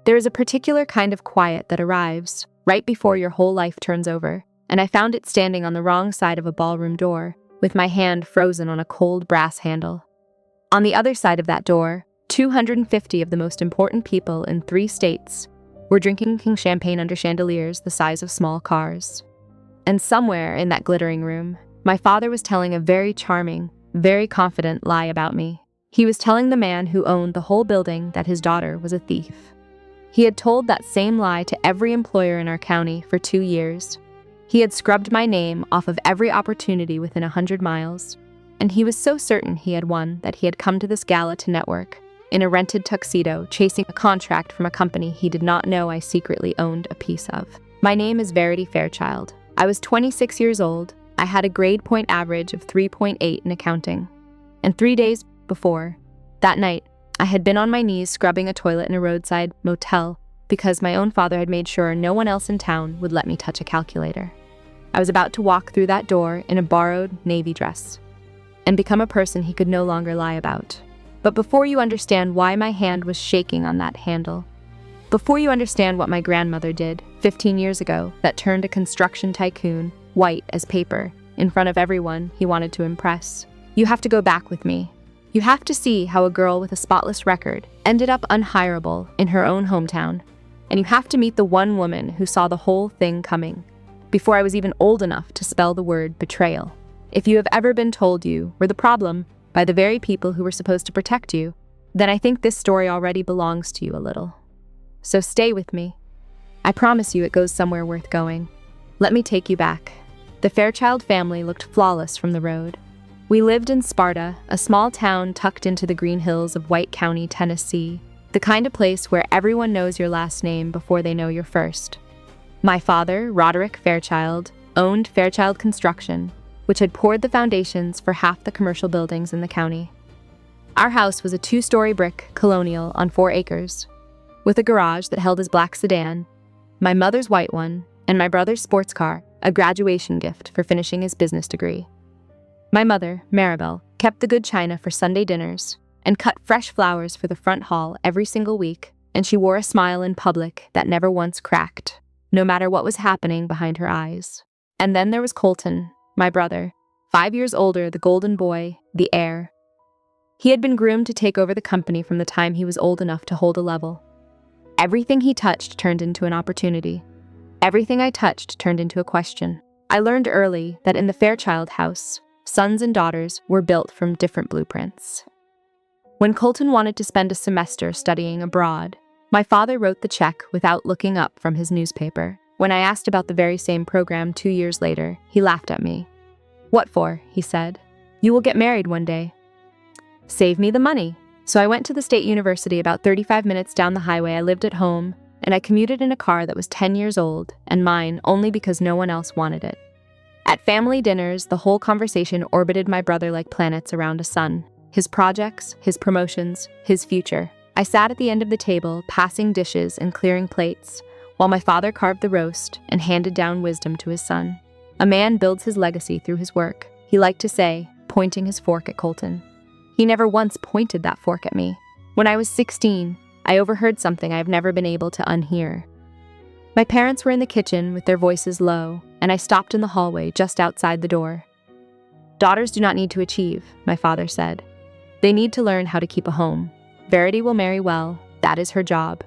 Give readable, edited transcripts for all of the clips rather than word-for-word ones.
There is a particular kind of quiet that arrives right before your whole life turns over, and I found it standing on the wrong side of a ballroom door, with my hand frozen on a cold brass handle. On the other side of that door, 250 of the most important people in 3 states were drinking king champagne under chandeliers the size of small cars. And somewhere in that glittering room, my father was telling a very charming, very confident lie about me. He was telling the man who owned the whole building that his daughter was a thief. He had told that same lie to every employer in our county for 2 years. He had scrubbed my name off of every opportunity within 100 miles, and he was so certain he had won that he had come to this gala to network, in a rented tuxedo, chasing a contract from a company he did not know I secretly owned a piece of. My name is Roderick Fairchild. I was 26 years old. I had a grade point average of 3.8 in accounting. And 3 days before, that night, I had been on my knees scrubbing a toilet in a roadside motel because my own father had made sure no one else in town would let me touch a calculator. I was about to walk through that door in a borrowed navy dress and become a person he could no longer lie about. But before you understand why my hand was shaking on that handle, before you understand what my grandmother did 15 years ago that turned a construction tycoon white as paper in front of everyone he wanted to impress, you have to go back with me. You have to see how a girl with a spotless record ended up unhireable in her own hometown, and you have to meet the one woman who saw the whole thing coming before I was even old enough to spell the word betrayal. If you have ever been told you were the problem by the very people who were supposed to protect you, then I think this story already belongs to you a little. So stay with me. I promise you it goes somewhere worth going. Let me take you back. The Fairchild family looked flawless from the road. We lived in Sparta, a small town tucked into the green hills of White County, Tennessee, the kind of place where everyone knows your last name before they know your first. My father, Roderick Fairchild, owned Fairchild Construction, which had poured the foundations for half the commercial buildings in the county. Our house was a 2-story brick colonial on 4 acres, with a garage that held his black sedan, my mother's white one, and my brother's sports car, a graduation gift for finishing his business degree. My mother, Maribel, kept the good china for Sunday dinners and cut fresh flowers for the front hall every single week, and she wore a smile in public that never once cracked, no matter what was happening behind her eyes. And then there was Colton, my brother, 5 years older, the golden boy, the heir. He had been groomed to take over the company from the time he was old enough to hold a level. Everything he touched turned into an opportunity. Everything I touched turned into a question. I learned early that in the Fairchild house, sons and daughters were built from different blueprints. When Colton wanted to spend a semester studying abroad, my father wrote the check without looking up from his newspaper. When I asked about the very same program 2 years later, he laughed at me. "What for?" he said. "You will get married one day." Save me the money. So I went to the state university about 35 minutes down the highway. I lived at home, and I commuted in a car that was 10 years old and mine only because no one else wanted it. At family dinners, the whole conversation orbited my brother like planets around a sun. His projects, his promotions, his future. I sat at the end of the table, passing dishes and clearing plates, while my father carved the roast and handed down wisdom to his son. A man builds his legacy through his work, he liked to say, pointing his fork at Colton. He never once pointed that fork at me. When I was 16, I overheard something I have never been able to unhear. My parents were in the kitchen with their voices low, and I stopped in the hallway just outside the door. "Daughters do not need to achieve," my father said. "They need to learn how to keep a home. Verity will marry well. That is her job."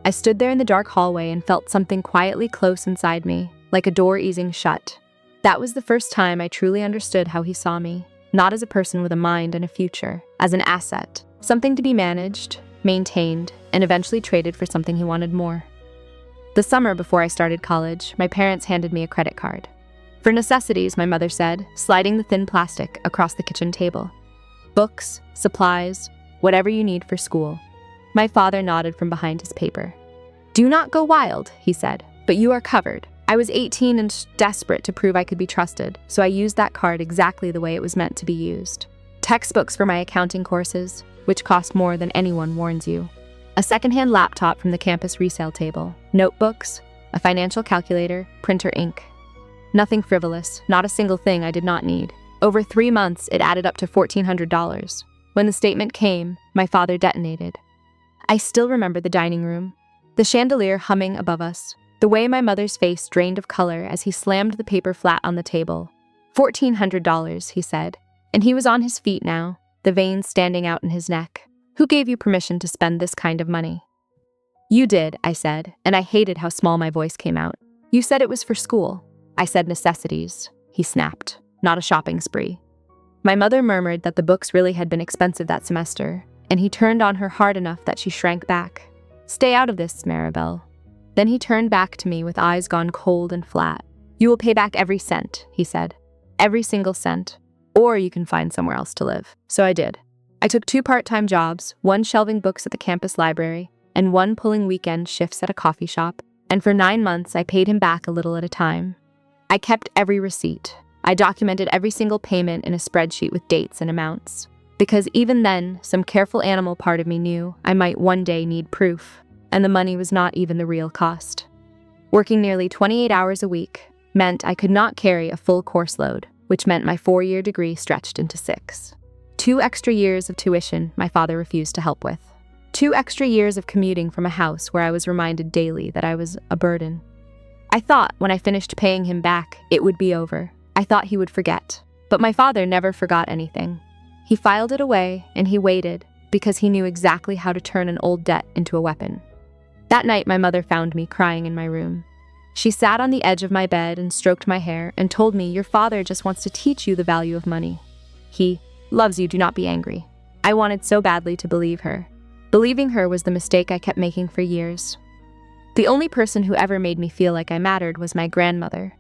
I stood there in the dark hallway and felt something quietly close inside me, like a door easing shut. That was the first time I truly understood how he saw me, not as a person with a mind and a future, as an asset, something to be managed, maintained, and eventually traded for something he wanted more. The summer before I started college, my parents handed me a credit card. "For necessities," my mother said, sliding the thin plastic across the kitchen table. "Books, supplies, whatever you need for school." My father nodded from behind his paper. "Do not go wild," he said, "but you are covered." I was 18 and desperate to prove I could be trusted, so I used that card exactly the way it was meant to be used. Textbooks for my accounting courses, which cost more than anyone warns you. A secondhand laptop from the campus resale table, notebooks, a financial calculator, printer ink. Nothing frivolous, not a single thing I did not need. Over 3 months, it added up to $1,400. When the statement came, my father detonated. I still remember the dining room. the chandelier humming above us, the way my mother's face drained of color as he slammed the paper flat on the table. $1,400, he said, and he was on his feet now, the veins standing out in his neck. Who gave you permission to spend this kind of money? You did, I said, and I hated how small my voice came out. You said it was for school. I said necessities, he snapped, not a shopping spree. My mother murmured that the books really had been expensive that semester, and he turned on her hard enough that she shrank back. Stay out of this, Maribel. Then he turned back to me with eyes gone cold and flat. You will pay back every cent, he said. Every single cent. Or you can find somewhere else to live. So I did. I took 2 part-time jobs, 1 shelving books at the campus library, and 1 pulling weekend shifts at a coffee shop, and for 9 months I paid him back a little at a time. I kept every receipt. I documented every single payment in a spreadsheet with dates and amounts. Because even then, some careful animal part of me knew I might one day need proof, and the money was not even the real cost. Working nearly 28 hours a week meant I could not carry a full course load, which meant my 4-year degree stretched into 6. 2 extra years of tuition my father refused to help with. 2 extra years of commuting from a house where I was reminded daily that I was a burden. I thought when I finished paying him back, it would be over. I thought he would forget. But my father never forgot anything. He filed it away, and he waited, because he knew exactly how to turn an old debt into a weapon. That night, my mother found me crying in my room. She sat on the edge of my bed and stroked my hair and told me, "Your father just wants to teach you the value of money. He loves you, do not be angry." I wanted so badly to believe her. Believing her was the mistake I kept making for years. The only person who ever made me feel like I mattered was my grandmother.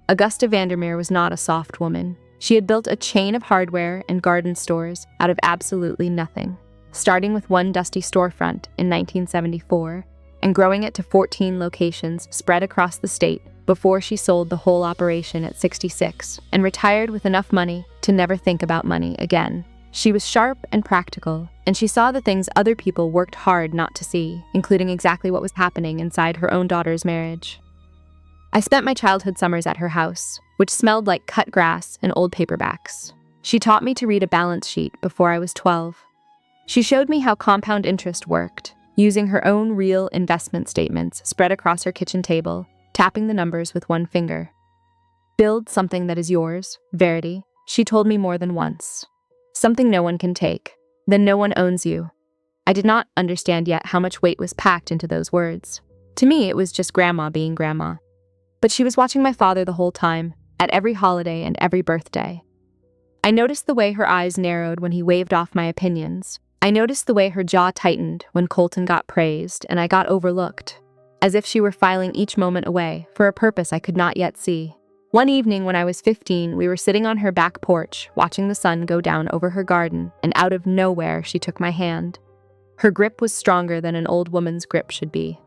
Augusta Vandermeer was not a soft woman. She had built a chain of hardware and garden stores out of absolutely nothing, starting with 1 dusty storefront in 1974 and growing it to 14 locations spread across the state before she sold the whole operation at 66 and retired with enough money to never think about money again. She was sharp and practical, and she saw the things other people worked hard not to see, including exactly what was happening inside her own daughter's marriage. I spent my childhood summers at her house, which smelled like cut grass and old paperbacks. She taught me to read a balance sheet before I was 12. She showed me how compound interest worked, using her own real investment statements spread across her kitchen table, tapping the numbers with 1 finger. Build something that is yours, Verity, she told me more than once. Something no one can take, then no one owns you. I did not understand yet how much weight was packed into those words. To me, it was just grandma being grandma. But she was watching my father the whole time, at every holiday and every birthday. I noticed the way her eyes narrowed when he waved off my opinions. I noticed the way her jaw tightened when Colton got praised and I got overlooked, as if she were filing each moment away for a purpose I could not yet see. One evening when I was 15, we were sitting on her back porch, watching the sun go down over her garden, and out of nowhere she took my hand. Her grip was stronger than an old woman's grip should be.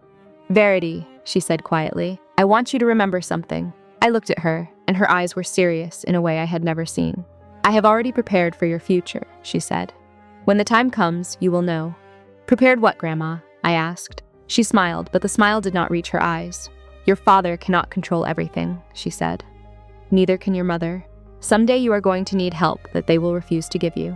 "Verity," she said quietly, "I want you to remember something." I looked at her, and her eyes were serious in a way I had never seen. "I have already prepared for your future," she said. "When the time comes, you will know." "Prepared what, Grandma?" I asked. She smiled, but the smile did not reach her eyes. "Your father cannot control everything," she said. "Neither can your mother. Someday you are going to need help that they will refuse to give you.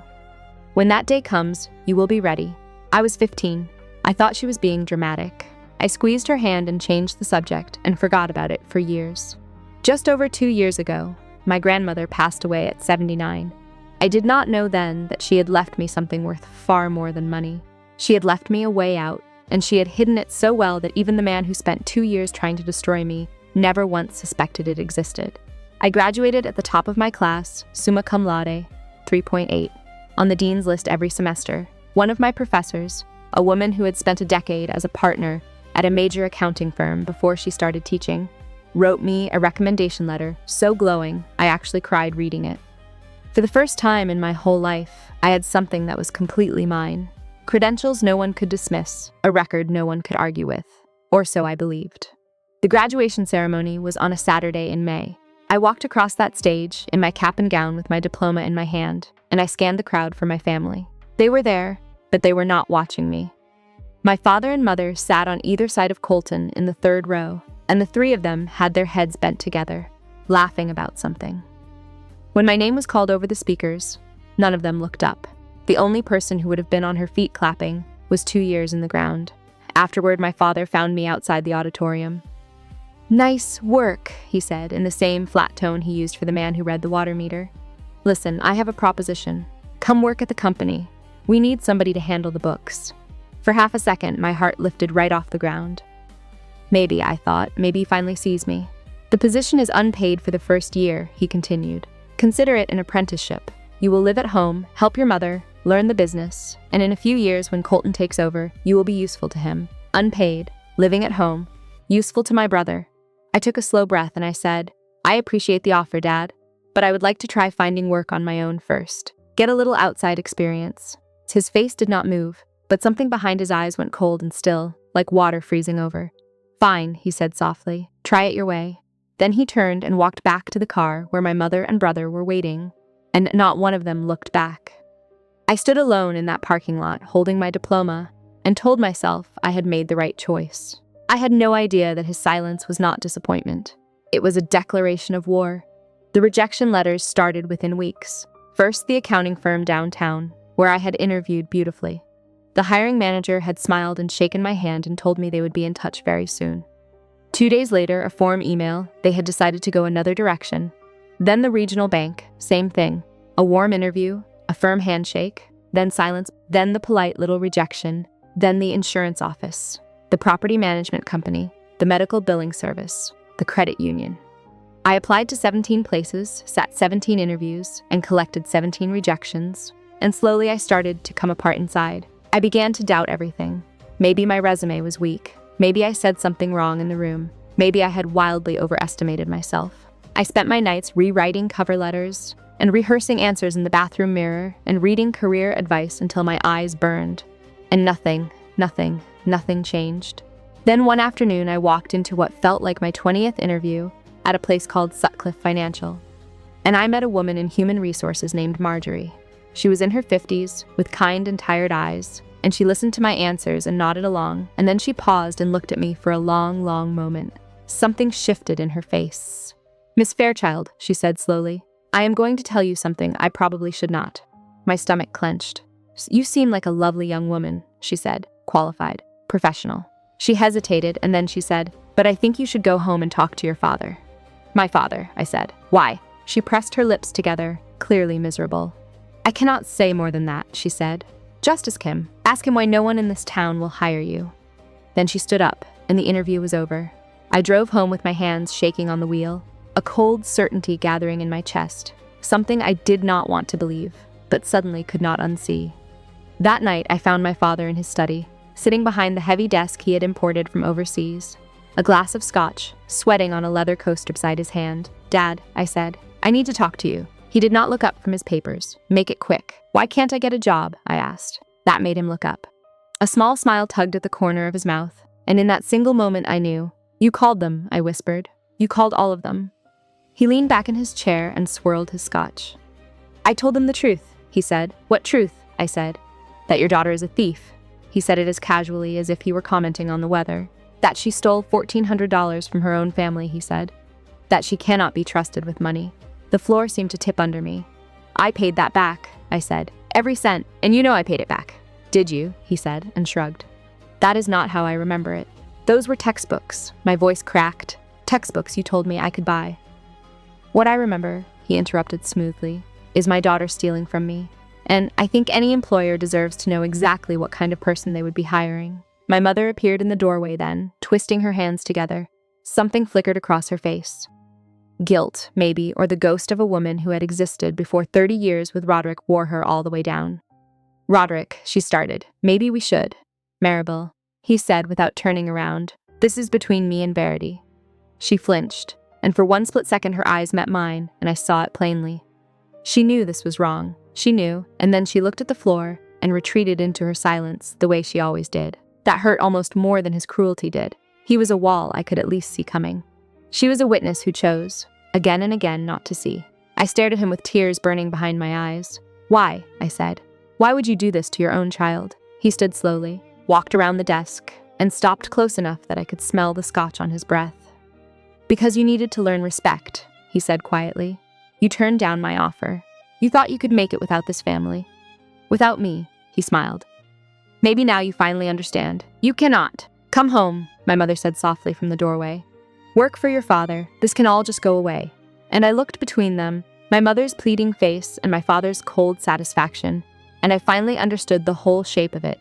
When that day comes, you will be ready." I was 15. I thought she was being dramatic. I squeezed her hand and changed the subject and forgot about it for years. Just over 2 years ago, my grandmother passed away at 79. I did not know then that she had left me something worth far more than money. She had left me a way out, and she had hidden it so well that even the man who spent 2 years trying to destroy me never once suspected it existed. I graduated at the top of my class, summa cum laude, 3.8, on the dean's list every semester. One of my professors, a woman who had spent a decade as a partner at a major accounting firm before she started teaching, wrote me a recommendation letter so glowing I actually cried reading it. For the first time in my whole life, I had something that was completely mine. Credentials no one could dismiss, a record no one could argue with, or so I believed. The graduation ceremony was on a Saturday in May. I walked across that stage in my cap and gown with my diploma in my hand, and I scanned the crowd for my family. They were there, but they were not watching me. My father and mother sat on either side of Colton in the 3rd row, and the 3 of them had their heads bent together, laughing about something. When my name was called over the speakers, none of them looked up. The only person who would have been on her feet clapping was 2 years in the ground. Afterward, my father found me outside the auditorium. "Nice work," he said, in the same flat tone he used for the man who read the water meter. "Listen, I have a proposition. Come work at the company. We need somebody to handle the books." For half a second, my heart lifted right off the ground. Maybe, I thought, maybe he finally sees me. "The position is unpaid for the first year," he continued. "Consider it an apprenticeship. You will live at home, help your mother, learn the business, and in a few years when Colton takes over, you will be useful to him. Unpaid, living at home, useful to my brother." I took a slow breath and I said, "I appreciate the offer, Dad, but I would like to try finding work on my own first. Get a little outside experience." His face did not move, but something behind his eyes went cold and still, like water freezing over. "Fine," he said softly. "Try it your way." Then he turned and walked back to the car where my mother and brother were waiting, and not one of them looked back. I stood alone in that parking lot, holding my diploma, and told myself I had made the right choice. I had no idea that his silence was not disappointment. It was a declaration of war. The rejection letters started within weeks. First, the accounting firm downtown, where I had interviewed beautifully. The hiring manager had smiled and shaken my hand and told me they would be in touch very soon. 2 days later, a form email, they had decided to go another direction. Then the regional bank, same thing. A warm interview, a firm handshake, then silence, then the polite little rejection, then the insurance office, the property management company, the medical billing service, the credit union. I applied to 17 places, sat 17 interviews, and collected 17 rejections, and slowly I started to come apart inside. I began to doubt everything. Maybe my resume was weak. Maybe I said something wrong in the room. Maybe I had wildly overestimated myself. I spent my nights rewriting cover letters and rehearsing answers in the bathroom mirror and reading career advice until my eyes burned. And nothing changed. Then one afternoon, I walked into what felt like my 20th interview at a place called Sutcliffe Financial. And I met a woman in human resources named Marjorie. She was in her 50s, with kind and tired eyes, and she listened to my answers and nodded along, and then she paused and looked at me for a long moment. Something shifted in her face. "Miss Fairchild," she said slowly, "I am going to tell you something I probably should not." My stomach clenched. "You seem like a lovely young woman," she said, qualified, professional. She hesitated, and then she said, "But I think you should go home and talk to your father." "My father," I said. "Why?" She pressed her lips together, clearly miserable. "I cannot say more than that," she said. "Just ask him. Ask him why no one in this town will hire you." Then she stood up, and the interview was over. I drove home with my hands shaking on the wheel, a cold certainty gathering in my chest, something I did not want to believe, but suddenly could not unsee. That night, I found my father in his study, sitting behind the heavy desk he had imported from overseas, a glass of scotch, sweating on a leather coaster beside his hand. "Dad," I said, "I need to talk to you." He did not look up from his papers. "Make it quick." "Why can't I get a job?" I asked. That made him look up. A small smile tugged at the corner of his mouth, and in that single moment I knew. "You called them," I whispered. "You called all of them." He leaned back in his chair and swirled his scotch. "I told them the truth," he said. "What truth?" I said. "That your daughter is a thief." He said it as casually as if he were commenting on the weather. "That she stole $1,400 from her own family," he said. "That she cannot be trusted with money." The floor seemed to tip under me. "I paid that back," I said. "Every cent, and you know I paid it back." "Did you?" he said, and shrugged. "That is not how I remember it. Those were textbooks." My voice cracked. "Textbooks you told me I could buy." "What I remember," he interrupted smoothly, "is my daughter stealing from me. And I think any employer deserves to know exactly what kind of person they would be hiring." My mother appeared in the doorway then, twisting her hands together. Something flickered across her face. Guilt, maybe, or the ghost of a woman who had existed before 30 years with Roderick wore her all the way down. "Roderick," she started, "maybe we should." "Maribel," he said without turning around, "this is between me and Verity." She flinched, and for one split second her eyes met mine, and I saw it plainly. She knew this was wrong. She knew, and then she looked at the floor and retreated into her silence the way she always did. That hurt almost more than his cruelty did. He was a wall I could at least see coming. She was a witness who chose, again and again, not to see. I stared at him with tears burning behind my eyes. "Why?" I said. "Why would you do this to your own child?" He stood slowly, walked around the desk, and stopped close enough that I could smell the scotch on his breath. "Because you needed to learn respect," he said quietly. "You turned down my offer. You thought you could make it without this family. Without me," he smiled. Maybe now you finally understand. You cannot. Come home, my mother said softly from the doorway. Work for your father. This can all just go away. And I looked between them, my mother's pleading face and my father's cold satisfaction, and I finally understood the whole shape of it.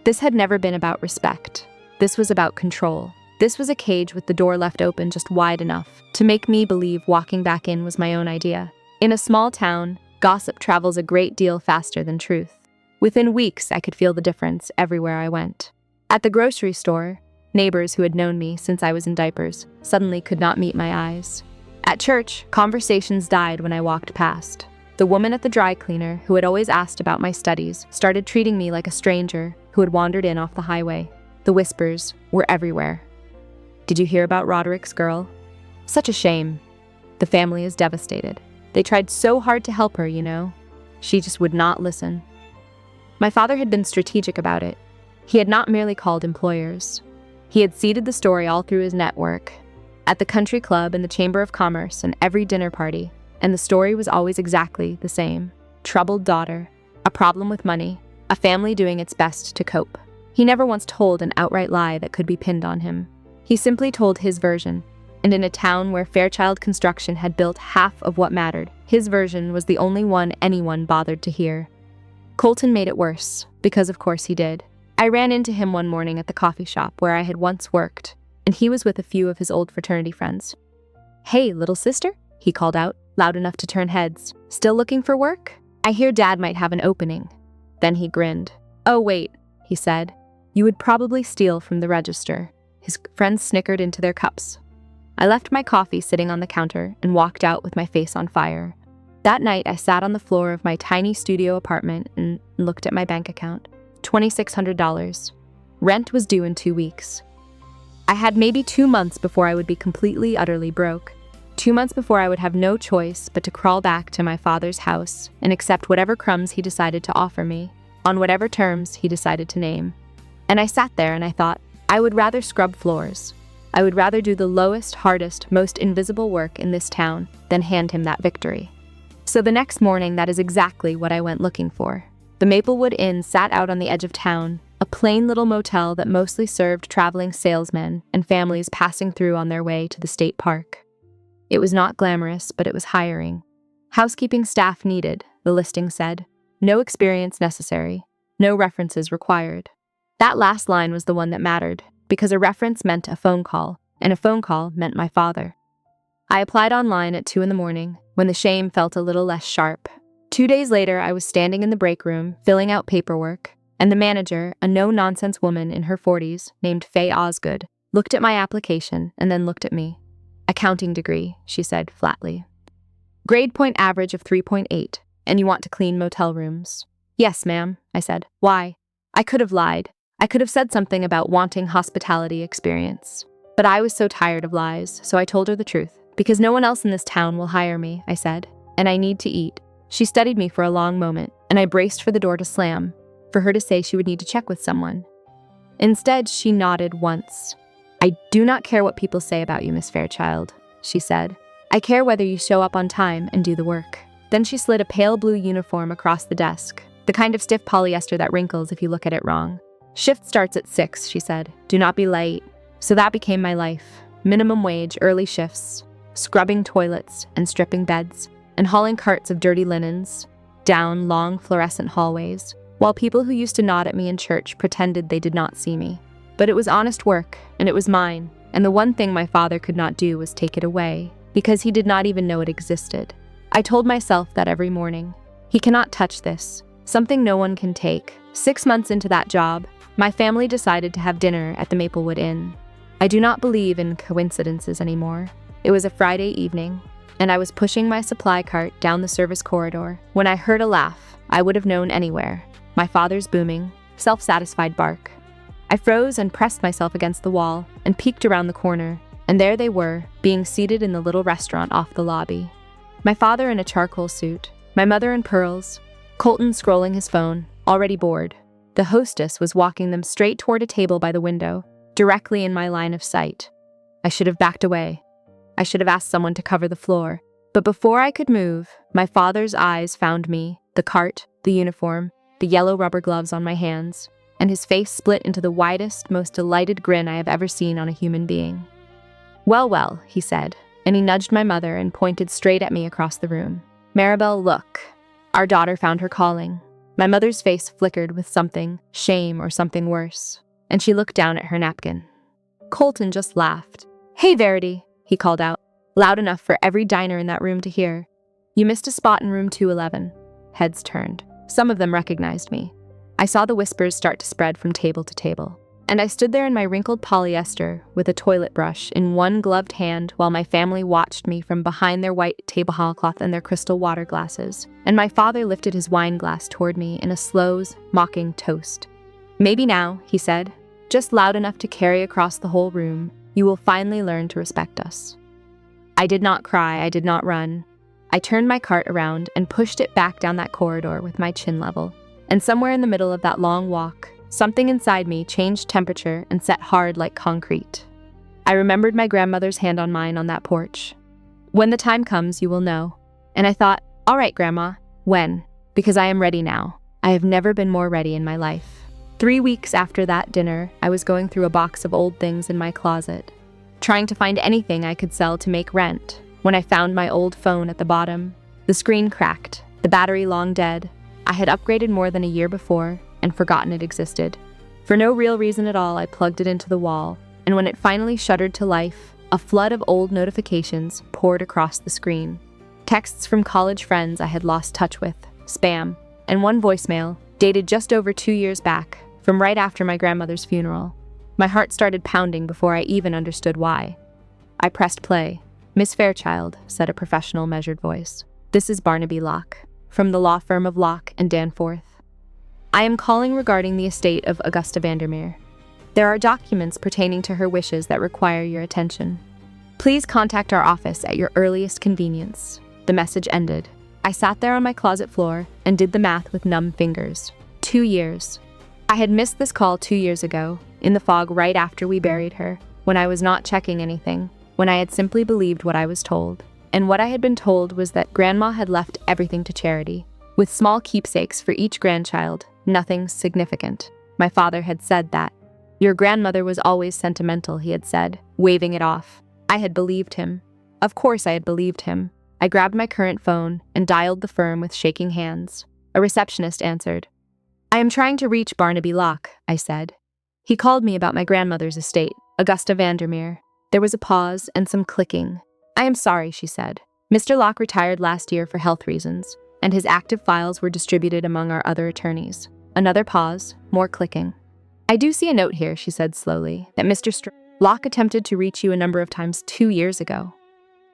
This had never been about respect. This was about control. This was a cage with the door left open just wide enough to make me believe walking back in was my own idea. In a small town, gossip travels a great deal faster than truth. Within weeks, I could feel the difference everywhere I went. At the grocery store, neighbors who had known me since I was in diapers suddenly could not meet my eyes. At church, conversations died when I walked past. The woman at the dry cleaner, who had always asked about my studies, started treating me like a stranger who had wandered in off the highway. The whispers were everywhere. Did you hear about Roderick's girl? Such a shame. The family is devastated. They tried so hard to help her, you know. She just would not listen. My father had been strategic about it. He had not merely called employers. He had seeded the story all through his network, at the country club and the Chamber of Commerce and every dinner party, and the story was always exactly the same. Troubled daughter, a problem with money, a family doing its best to cope. He never once told an outright lie that could be pinned on him. He simply told his version, and in a town where Fairchild Construction had built half of what mattered, his version was the only one anyone bothered to hear. Colton made it worse, because of course he did. I ran into him one morning at the coffee shop where I had once worked, and he was with a few of his old fraternity friends. "Hey, little sister," he called out, loud enough to turn heads. "Still looking for work? I hear Dad might have an opening." Then he grinned. "Oh wait," he said. "You would probably steal from the register." His friends snickered into their cups. I left my coffee sitting on the counter and walked out with my face on fire. That night, I sat on the floor of my tiny studio apartment and looked at my bank account. $2,600. Rent was due in 2 weeks. I had maybe 2 months before I would be completely, utterly broke. 2 months before I would have no choice but to crawl back to my father's house and accept whatever crumbs he decided to offer me, on whatever terms he decided to name. And I sat there and I thought, I would rather scrub floors. I would rather do the lowest, hardest, most invisible work in this town than hand him that victory. So the next morning, that is exactly what I went looking for. The Maplewood Inn sat out on the edge of town, a plain little motel that mostly served traveling salesmen and families passing through on their way to the state park. It was not glamorous, but it was hiring. Housekeeping staff needed, the listing said. No experience necessary. No references required. That last line was the one that mattered, because a reference meant a phone call, and a phone call meant my father. I applied online at 2 a.m, when the shame felt a little less sharp. 2 days later, I was standing in the break room, filling out paperwork, and the manager, a no-nonsense woman in her 40s, named Faye Osgood, looked at my application and then looked at me. "Accounting degree," she said flatly. "Grade point average of 3.8, and you want to clean motel rooms." "Yes, ma'am," I said. "Why?" I could have lied. I could have said something about wanting hospitality experience. But I was so tired of lies, so I told her the truth. "Because no one else in this town will hire me," I said, "and I need to eat." She studied me for a long moment, and I braced for the door to slam, for her to say she would need to check with someone. Instead, she nodded once. "I do not care what people say about you, Miss Fairchild," she said. "I care whether you show up on time and do the work." Then she slid a pale blue uniform across the desk, the kind of stiff polyester that wrinkles if you look at it wrong. "Shift starts at 6, she said. "Do not be late." So that became my life. Minimum wage, early shifts, scrubbing toilets and stripping beds, and hauling carts of dirty linens down long fluorescent hallways, while people who used to nod at me in church pretended they did not see me. But it was honest work, and it was mine, and the one thing my father could not do was take it away, because he did not even know it existed. I told myself that every morning. He cannot touch this, something no one can take. 6 months into that job, my family decided to have dinner at the Maplewood Inn. I do not believe in coincidences anymore. It was a Friday evening, and I was pushing my supply cart down the service corridor when I heard a laugh I would have known anywhere. My father's booming, self-satisfied bark. I froze and pressed myself against the wall and peeked around the corner, and there they were, being seated in the little restaurant off the lobby. My father in a charcoal suit, my mother in pearls, Colton scrolling his phone, already bored. The hostess was walking them straight toward a table by the window, directly in my line of sight. I should have backed away. I should have asked someone to cover the floor. But before I could move, my father's eyes found me, the cart, the uniform, the yellow rubber gloves on my hands. and his face split into the widest, most delighted grin I have ever seen on a human being. "Well, well," he said, and he nudged my mother and pointed straight at me across the room. "Maribel, look. Our daughter found her calling." My mother's face flickered with something, shame or something worse, and she looked down at her napkin. Colton just laughed. "Hey, Verity," he called out, loud enough for every diner in that room to hear. "You missed a spot in room 211. Heads turned. Some of them recognized me. I saw the whispers start to spread from table to table. And I stood there in my wrinkled polyester with a toilet brush in one gloved hand while my family watched me from behind their white tablecloth and their crystal water glasses. And my father lifted his wine glass toward me in a slow, mocking toast. "Maybe now," he said, just loud enough to carry across the whole room, "you will finally learn to respect us." I did not cry, I did not run. I turned my cart around and pushed it back down that corridor with my chin level. And somewhere in the middle of that long walk, something inside me changed temperature and set hard like concrete. I remembered my grandmother's hand on mine on that porch. "When the time comes, you will know." And I thought, "All right, Grandma, when? Because I am ready now. I have never been more ready in my life." 3 weeks after that dinner, I was going through a box of old things in my closet, trying to find anything I could sell to make rent, when I found my old phone at the bottom. The screen cracked, the battery long dead. I had upgraded more than a year before and forgotten it existed. For no real reason at all, I plugged it into the wall, and when it finally shuddered to life, a flood of old notifications poured across the screen. Texts from college friends I had lost touch with, spam, and one voicemail, dated just over 2 years back, from right after my grandmother's funeral. My heart started pounding before I even understood why. I pressed play. "Miss Fairchild," said a professional, measured voice. "This is Barnaby Locke, from the law firm of Locke and Danforth. I am calling regarding the estate of Augusta Vandermeer. There are documents pertaining to her wishes that require your attention. Please contact our office at your earliest convenience." The message ended. I sat there on my closet floor and did the math with numb fingers. 2 years. I had missed this call 2 years ago, in the fog right after we buried her, when I was not checking anything, when I had simply believed what I was told. And what I had been told was that Grandma had left everything to charity, with small keepsakes for each grandchild, nothing significant. My father had said that. "Your grandmother was always sentimental," he had said, waving it off. I had believed him. Of course I had believed him. I grabbed my current phone and dialed the firm with shaking hands. A receptionist answered. "I am trying to reach Barnaby Locke," I said. "He called me about my grandmother's estate, Augusta Vandermeer." There was a pause and some clicking. "I am sorry," she said. "Mr. Locke retired last year for health reasons, and his active files were distributed among our other attorneys." Another pause, more clicking. "I do see a note here," she said slowly, "that Mr. Locke attempted to reach you a number of times 2 years ago.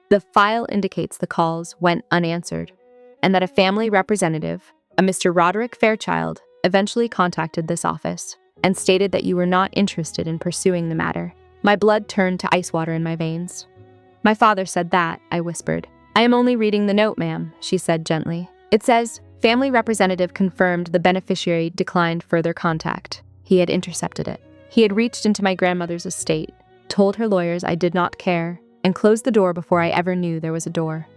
The file indicates the calls went unanswered, and that a family representative, a Mr. Roderick Fairchild, eventually contacted this office and stated that you were not interested in pursuing the matter." My blood turned to ice water in my veins. "My father said that," I whispered. "I am only reading the note, ma'am," she said gently. "It says, family representative confirmed the beneficiary declined further contact." He had intercepted it. He had reached into my grandmother's estate, told her lawyers I did not care, and closed the door before I ever knew there was a door.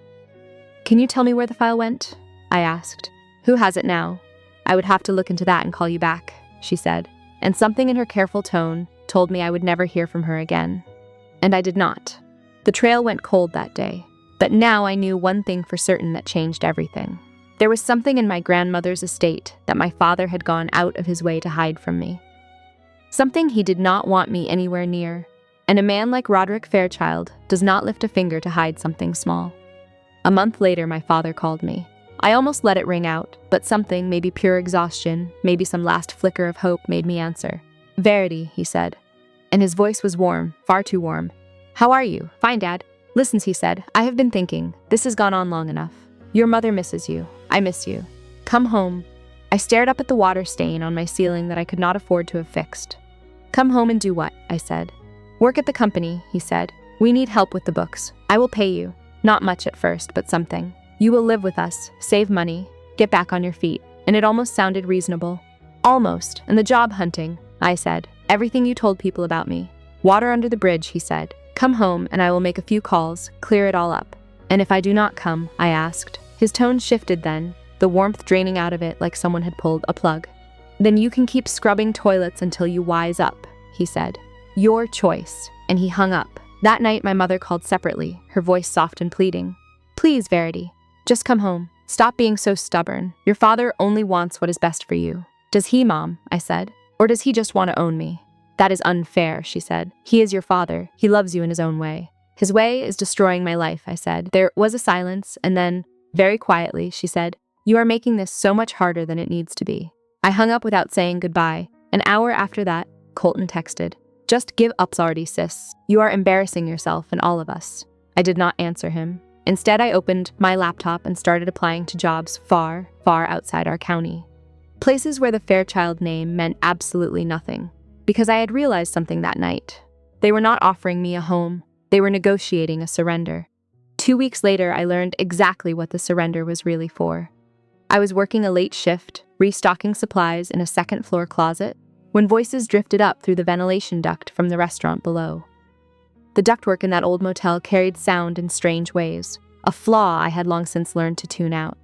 "Can you tell me where the file went?" I asked. "Who has it now?" "I would have to look into that and call you back," she said, and something in her careful tone told me I would never hear from her again. And I did not. The trail went cold that day, but now I knew one thing for certain that changed everything. There was something in my grandmother's estate that my father had gone out of his way to hide from me. Something he did not want me anywhere near, and a man like Roderick Fairchild does not lift a finger to hide something small. A month later, my father called me. I almost let it ring out, but something, maybe pure exhaustion, maybe some last flicker of hope, made me answer. "Verity," he said, and his voice was warm, far too warm. "How are you?" "Fine, Dad." "Listen," he said, "I have been thinking. This has gone on long enough. Your mother misses you. I miss you. Come home." I stared up at the water stain on my ceiling that I could not afford to have fixed. "Come home and do what?" I said. "Work at the company," he said. "We need help with the books. I will pay you. Not much at first, but something. You will live with us, save money, get back on your feet." And it almost sounded reasonable. "Almost. And the job hunting," I said. "Everything you told people about me. Water under the bridge," he said. "Come home and I will make a few calls, clear it all up." "And if I do not come?" I asked. His tone shifted then, the warmth draining out of it like someone had pulled a plug. Then you can keep scrubbing toilets until you wise up, he said. Your choice. And he hung up. That night, my mother called separately, her voice soft and pleading. Please, Verity, just come home. Stop being so stubborn. Your father only wants what is best for you. Does he, Mom? I said. Or does he just want to own me? That is unfair, she said. He is your father. He loves you in his own way. His way is destroying my life, I said. There was a silence, and then, very quietly, she said, You are making this so much harder than it needs to be. I hung up without saying goodbye. An hour after that, Colton texted. Just give up already, sis. You are embarrassing yourself and all of us. I did not answer him. Instead, I opened my laptop and started applying to jobs far, far outside our county. Places where the Fairchild name meant absolutely nothing. Because I had realized something that night. They were not offering me a home. They were negotiating a surrender. 2 weeks later, I learned exactly what the surrender was really for. I was working a late shift, restocking supplies in a second-floor closet, when voices drifted up through the ventilation duct from the restaurant below. The ductwork in that old motel carried sound in strange ways, a flaw I had long since learned to tune out.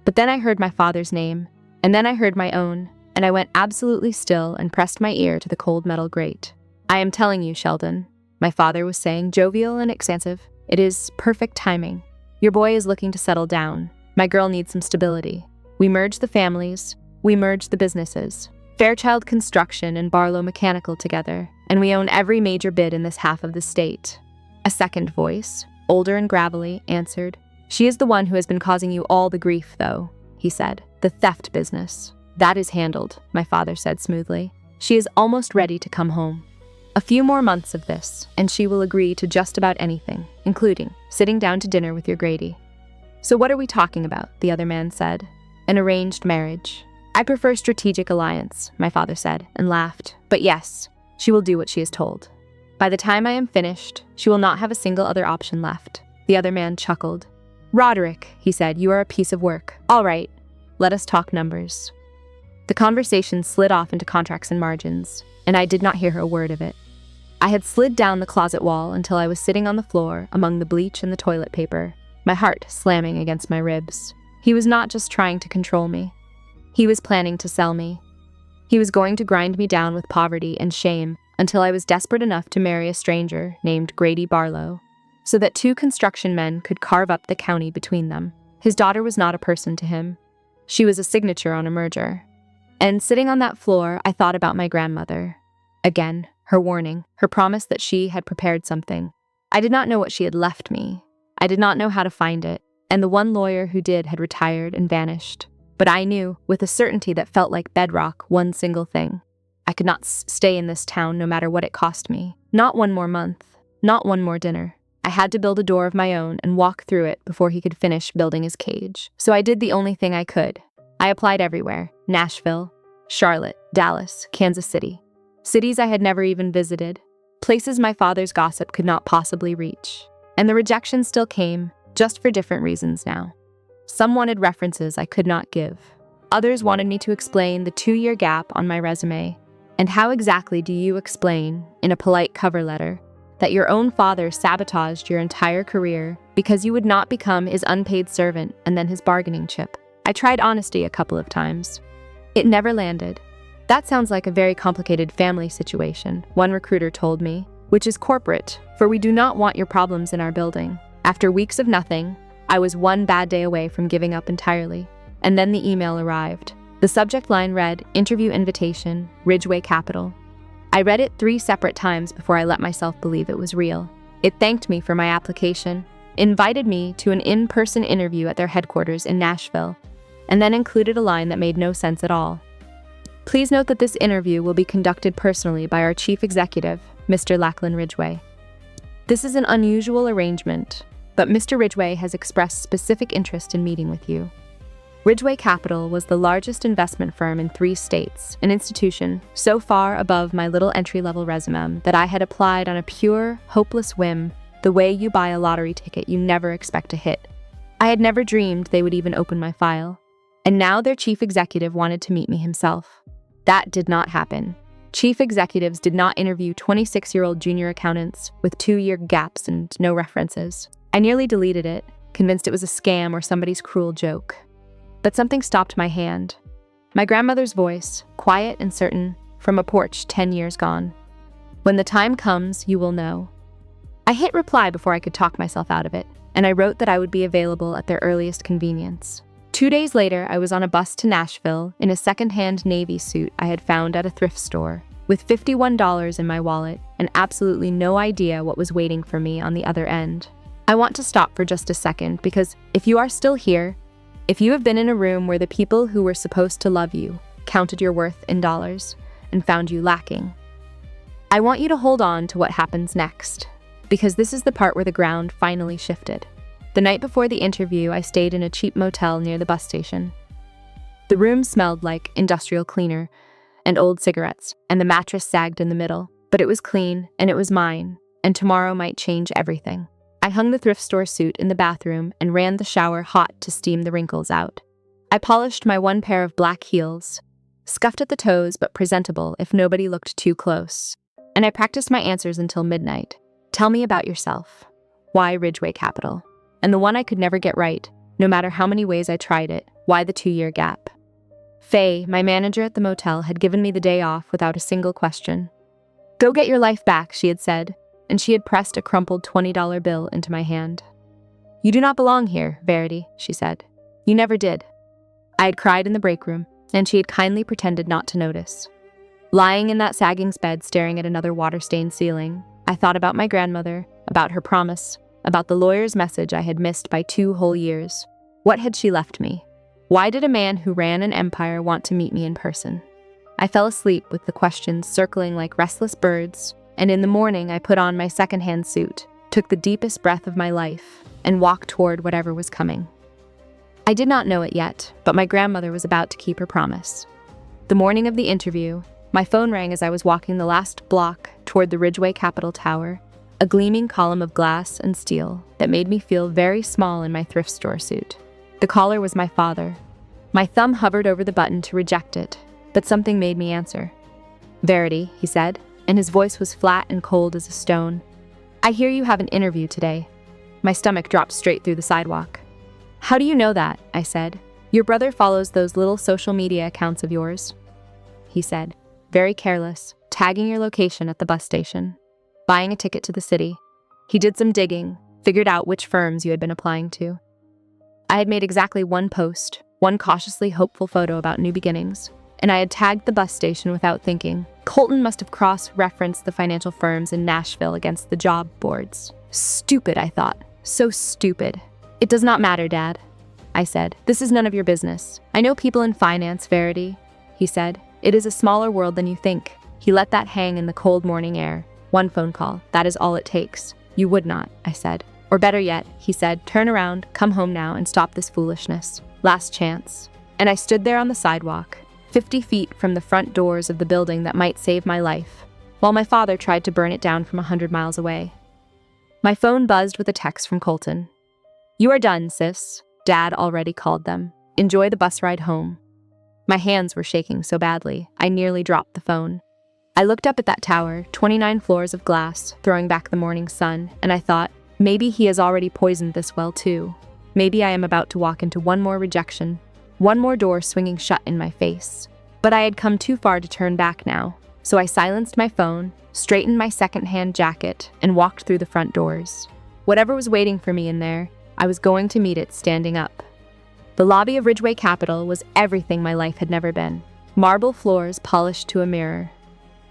But then I heard my father's name, and then I heard my own, and I went absolutely still and pressed my ear to the cold metal grate. I am telling you, Sheldon, my father was saying, jovial and expansive, it is perfect timing. Your boy is looking to settle down. My girl needs some stability. We merged the families. We merged the businesses. Fairchild Construction and Barlow Mechanical together, and we own every major bid in this half of the state. A second voice, older and gravelly, answered. She is the one who has been causing you all the grief, though, he said. The theft business. That is handled, my father said smoothly. She is almost ready to come home. A few more months of this, and she will agree to just about anything, including sitting down to dinner with your Grady. So what are we talking about? The other man said. An arranged marriage. I prefer strategic alliance, my father said, and laughed. But yes, she will do what she is told. By the time I am finished, she will not have a single other option left. The other man chuckled. Roderick, he said, you are a piece of work. All right, let us talk numbers. The conversation slid off into contracts and margins, and I did not hear a word of it. I had slid down the closet wall until I was sitting on the floor among the bleach and the toilet paper, my heart slamming against my ribs. He was not just trying to control me. He was planning to sell me. He was going to grind me down with poverty and shame until I was desperate enough to marry a stranger named Grady Barlow, so that 2 construction men could carve up the county between them. His daughter was not a person to him. She was a signature on a merger. And sitting on that floor, I thought about my grandmother. Again, her warning, her promise that she had prepared something. I did not know what she had left me. I did not know how to find it, and the one lawyer who did had retired and vanished. But I knew, with a certainty that felt like bedrock, one single thing. I could not stay in this town no matter what it cost me. Not one more month. Not one more dinner. I had to build a door of my own and walk through it before he could finish building his cage. So I did the only thing I could. I applied everywhere. Nashville, Charlotte, Dallas, Kansas City. Cities I had never even visited. Places my father's gossip could not possibly reach. And the rejection still came, just for different reasons now. Some wanted references I could not give. Others wanted me to explain the 2-year gap on my resume. And how exactly do you explain, in a polite cover letter, that your own father sabotaged your entire career because you would not become his unpaid servant and then his bargaining chip? I tried honesty a couple of times. It never landed. That sounds like a very complicated family situation, one recruiter told me, which is corporate, for we do not want your problems in our building. After weeks of nothing, I was one bad day away from giving up entirely. And then the email arrived. The subject line read, Interview Invitation, Ridgeway Capital. I read it 3 separate times before I let myself believe it was real. It thanked me for my application, invited me to an in-person interview at their headquarters in Nashville, and then included a line that made no sense at all. Please note that this interview will be conducted personally by our chief executive, Mr. Lachlan Ridgway. This is an unusual arrangement, but Mr. Ridgway has expressed specific interest in meeting with you. Ridgeway Capital was the largest investment firm in 3 states, an institution so far above my little entry-level resume that I had applied on a pure, hopeless whim, the way you buy a lottery ticket you never expect to hit. I had never dreamed they would even open my file, and now their chief executive wanted to meet me himself. That did not happen. Chief executives did not interview 26-year-old junior accountants with 2-year gaps and no references. I nearly deleted it, convinced it was a scam or somebody's cruel joke. But something stopped my hand. My grandmother's voice, quiet and certain, from a porch 10 years gone. When the time comes, you will know. I hit reply before I could talk myself out of it, and I wrote that I would be available at their earliest convenience. 2 days later, I was on a bus to Nashville in a second-hand Navy suit I had found at a thrift store, with $51 in my wallet and absolutely no idea what was waiting for me on the other end. I want to stop for just a second because if you are still here, if you have been in a room where the people who were supposed to love you counted your worth in dollars and found you lacking, I want you to hold on to what happens next, because this is the part where the ground finally shifted. The night before the interview, I stayed in a cheap motel near the bus station. The room smelled like industrial cleaner and old cigarettes, and the mattress sagged in the middle, but it was clean, and it was mine, and tomorrow might change everything. I hung the thrift store suit in the bathroom and ran the shower hot to steam the wrinkles out. I polished my one pair of black heels, scuffed at the toes but presentable if nobody looked too close, and I practiced my answers until midnight. Tell me about yourself. Why Ridgeway Capital? And the one I could never get right, no matter how many ways I tried it, why the 2-year gap? Faye, my manager at the motel, had given me the day off without a single question. Go get your life back, she had said, and she had pressed a crumpled $20 bill into my hand. You do not belong here, Verity, she said. You never did. I had cried in the break room, and she had kindly pretended not to notice. Lying in that sagging bed staring at another water-stained ceiling, I thought about my grandmother, about her promise, about the lawyer's message I had missed by 2 whole years. What had she left me? Why did a man who ran an empire want to meet me in person? I fell asleep with the questions circling like restless birds, and in the morning I put on my second-hand suit, took the deepest breath of my life, and walked toward whatever was coming. I did not know it yet, but my grandmother was about to keep her promise. The morning of the interview, my phone rang as I was walking the last block toward the Ridgeway Capitol Tower, a gleaming column of glass and steel that made me feel very small in my thrift store suit. The caller was my father. My thumb hovered over the button to reject it, but something made me answer. Verity, he said, and his voice was flat and cold as a stone. I hear you have an interview today. My stomach dropped straight through the sidewalk. How do you know that? I said. Your brother follows those little social media accounts of yours, he said, very careless, tagging your location at the bus station, buying a ticket to the city. He did some digging, figured out which firms you had been applying to. I had made exactly one post, one cautiously hopeful photo about new beginnings, and I had tagged the bus station without thinking. Colton must have cross-referenced the financial firms in Nashville against the job boards. Stupid, I thought. So stupid. It does not matter, Dad, I said. This is none of your business. I know people in finance, Verity, he said. It is a smaller world than you think. He let that hang in the cold morning air. One phone call, that is all it takes. You would not, I said. Or better yet, he said, turn around, come home now, and stop this foolishness. Last chance. And I stood there on the sidewalk, 50 feet from the front doors of the building that might save my life, while my father tried to burn it down from 100 miles away. My phone buzzed with a text from Colton. You are done, sis. Dad already called them. Enjoy the bus ride home. My hands were shaking so badly, I nearly dropped the phone. I looked up at that tower, 29 floors of glass, throwing back the morning sun, and I thought, maybe he has already poisoned this well too. Maybe I am about to walk into one more rejection, one more door swinging shut in my face. But I had come too far to turn back now, so I silenced my phone, straightened my second-hand jacket, and walked through the front doors. Whatever was waiting for me in there, I was going to meet it standing up. The lobby of Ridgeway Capital was everything my life had never been. Marble floors polished to a mirror.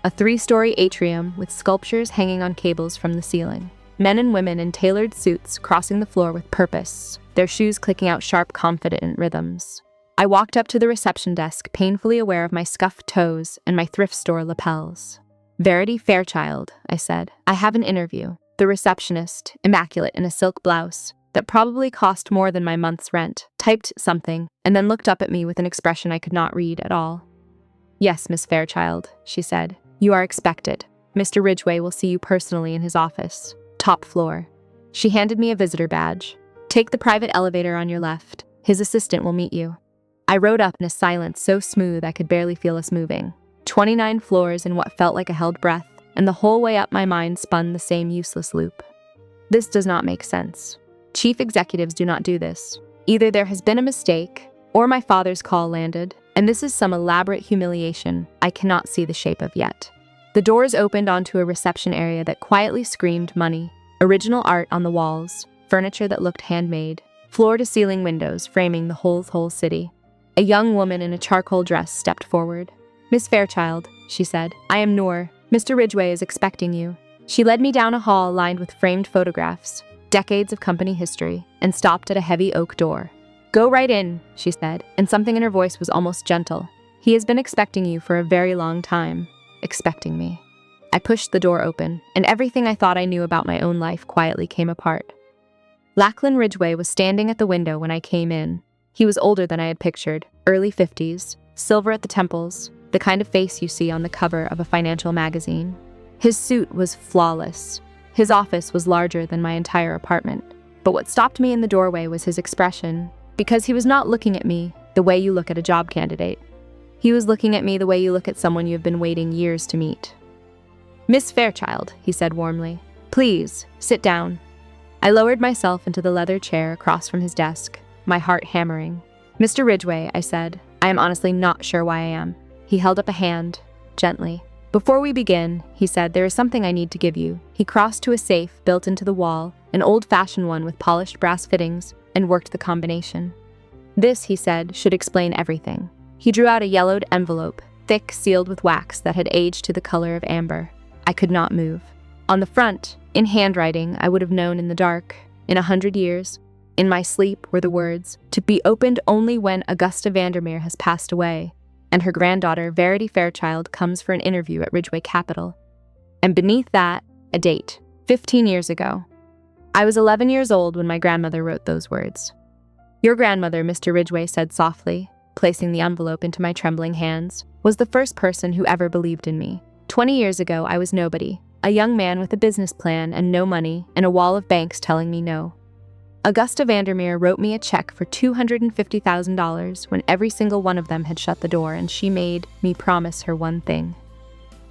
A 3-story atrium with sculptures hanging on cables from the ceiling. Men and women in tailored suits crossing the floor with purpose, their shoes clicking out sharp, confident rhythms. I walked up to the reception desk, painfully aware of my scuffed toes and my thrift store lapels. Verity Fairchild, I said. I have an interview. The receptionist, immaculate in a silk blouse that probably cost more than my month's rent, typed something and then looked up at me with an expression I could not read at all. Yes, Miss Fairchild, she said. You are expected. Mr. Ridgeway will see you personally in his office. Top floor. She handed me a visitor badge. Take the private elevator on your left. His assistant will meet you. I rode up in a silence so smooth I could barely feel us moving. 29 floors in what felt like a held breath, and the whole way up my mind spun the same useless loop. This does not make sense. Chief executives do not do this. Either there has been a mistake, or my father's call landed, And this is some elaborate humiliation I cannot see the shape of yet. The doors opened onto a reception area that quietly screamed money. Original art on the walls, furniture that looked handmade, floor-to-ceiling windows framing the whole city. A young woman in a charcoal dress stepped forward. "Miss Fairchild," she said, "I am Noor. Mr. Ridgway is expecting you." She led me down a hall lined with framed photographs, decades of company history, and stopped at a heavy oak door. "Go right in," she said, and something in her voice was almost gentle. "He has been expecting you for a very long time." Expecting me. I pushed the door open, and everything I thought I knew about my own life quietly came apart. Lachlan Ridgway was standing at the window when I came in. He was older than I had pictured, early 50s, silver at the temples, the kind of face you see on the cover of a financial magazine. His suit was flawless. His office was larger than my entire apartment. But what stopped me in the doorway was his expression, because he was not looking at me the way you look at a job candidate. He was looking at me the way you look at someone you have been waiting years to meet. "Miss Fairchild," he said warmly, "please, sit down." I lowered myself into the leather chair across from his desk, my heart hammering. "Mr. Ridgway," I said, "I am honestly not sure why I am." He held up a hand, gently. "Before we begin," he said, "there is something I need to give you." He crossed to a safe built into the wall, an old-fashioned one with polished brass fittings, and worked the combination. "This," he said, "should explain everything." He drew out a yellowed envelope, thick, sealed with wax that had aged to the color of amber. I could not move. On the front, in handwriting I would have known in the dark, in 100 years, in my sleep, were the words, "To be opened only when Augusta Vandermeer has passed away, and her granddaughter, Verity Fairchild, comes for an interview at Ridgway Capital." And beneath that, a date, 15 years ago. I was 11 years old when my grandmother wrote those words. "Your grandmother," Mr. Ridgway said softly, placing the envelope into my trembling hands, "was the first person who ever believed in me. 20 years ago, I was nobody, a young man with a business plan and no money, and a wall of banks telling me no. Augusta Vandermeer wrote me a check for $250,000 when every single one of them had shut the door, and she made me promise her one thing."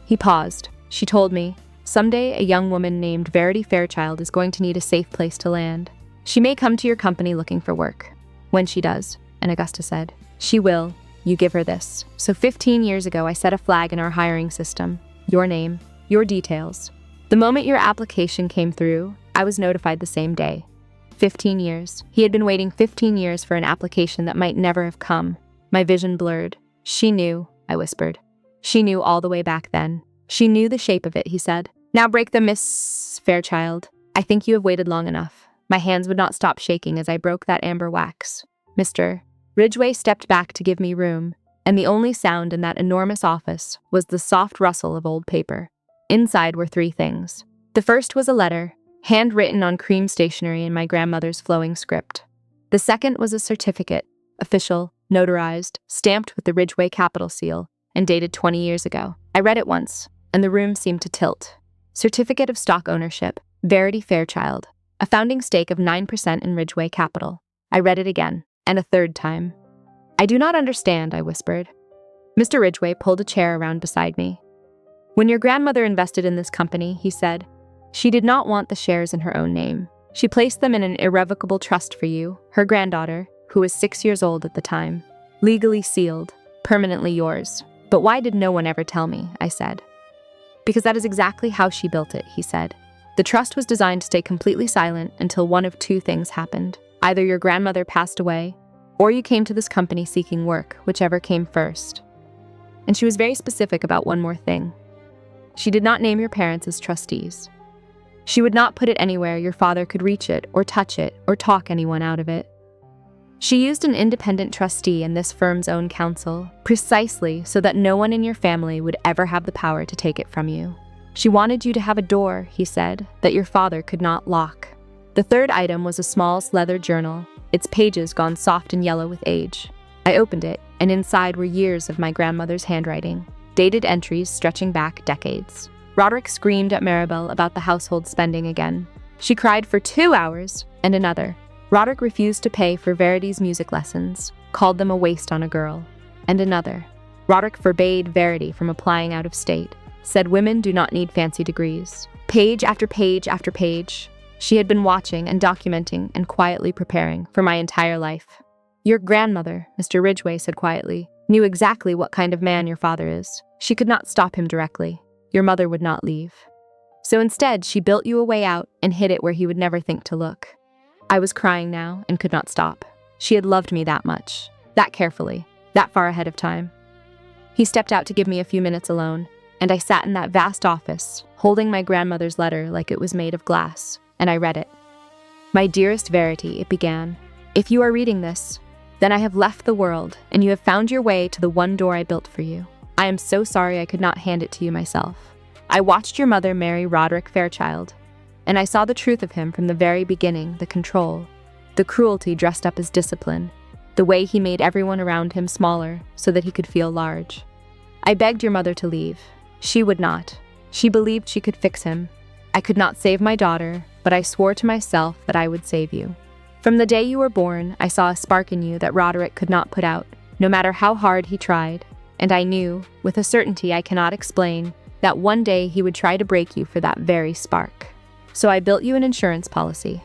He paused. "She told me, someday a young woman named Verity Fairchild is going to need a safe place to land. She may come to your company looking for work. When she does," and Augusta said, "she will, you give her this." So 15 years ago, I set a flag in our hiring system. Your name, your details. The moment your application came through, I was notified the same day. 15 years. He had been waiting 15 years for an application that might never have come. My vision blurred. "She knew," I whispered. "She knew all the way back then. She knew the shape of it," he said. "Now break them, Miss Fairchild. I think you have waited long enough." My hands would not stop shaking as I broke that amber wax. Mr. Ridgway stepped back to give me room, and the only sound in that enormous office was the soft rustle of old paper. Inside were 3 things. The first was a letter, handwritten on cream stationery in my grandmother's flowing script. The second was a certificate, official, notarized, stamped with the Ridgway Capital seal, and dated 20 years ago. I read it once, and the room seemed to tilt. Certificate of stock ownership, Verity Fairchild, a founding stake of 9% in Ridgway Capital. I read it again, and a third time. "I do not understand," I whispered. Mr. Ridgway pulled a chair around beside me. "When your grandmother invested in this company," he said, "she did not want the shares in her own name. She placed them in an irrevocable trust for you, her granddaughter, who was 6 years old at the time. Legally sealed, permanently yours." "But why did no one ever tell me?" I said. "Because that is exactly how she built it," he said. "The trust was designed to stay completely silent until one of 2 things happened. Either your grandmother passed away, or you came to this company seeking work, whichever came first." And she was very specific about one more thing. She did not name your parents as trustees. She would not put it anywhere your father could reach it, or touch it, or talk anyone out of it. She used an independent trustee in this firm's own counsel, precisely so that no one in your family would ever have the power to take it from you. She wanted you to have a door, he said, that your father could not lock. The third item was a small leather journal, its pages gone soft and yellow with age. I opened it, and inside were years of my grandmother's handwriting, dated entries stretching back decades. Roderick screamed at Maribel about the household spending again. She cried for 2 hours, and another. Roderick refused to pay for Verity's music lessons, called them a waste on a girl. And another. Roderick forbade Verity from applying out of state, said women do not need fancy degrees. Page after page after page. She had been watching and documenting and quietly preparing for my entire life. "Your grandmother," Mr. Ridgway said quietly, knew exactly what kind of man your father is. She could not stop him directly. Your mother would not leave. So instead, she built you a way out and hid it where he would never think to look. I was crying now and could not stop. She had loved me that much, that carefully, that far ahead of time. He stepped out to give me a few minutes alone, and I sat in that vast office, holding my grandmother's letter like it was made of glass, and I read it. My dearest Verity, it began, if you are reading this, then I have left the world, and you have found your way to the one door I built for you. I am so sorry I could not hand it to you myself. I watched your mother marry Roderick Fairchild, and I saw the truth of him from the very beginning, the control, the cruelty dressed up as discipline, the way he made everyone around him smaller so that he could feel large. I begged your mother to leave. She would not. She believed she could fix him. I could not save my daughter, but I swore to myself that I would save you. From the day you were born, I saw a spark in you that Roderick could not put out, no matter how hard he tried, and I knew, with a certainty I cannot explain, that one day he would try to break you for that very spark. So I built you an insurance policy.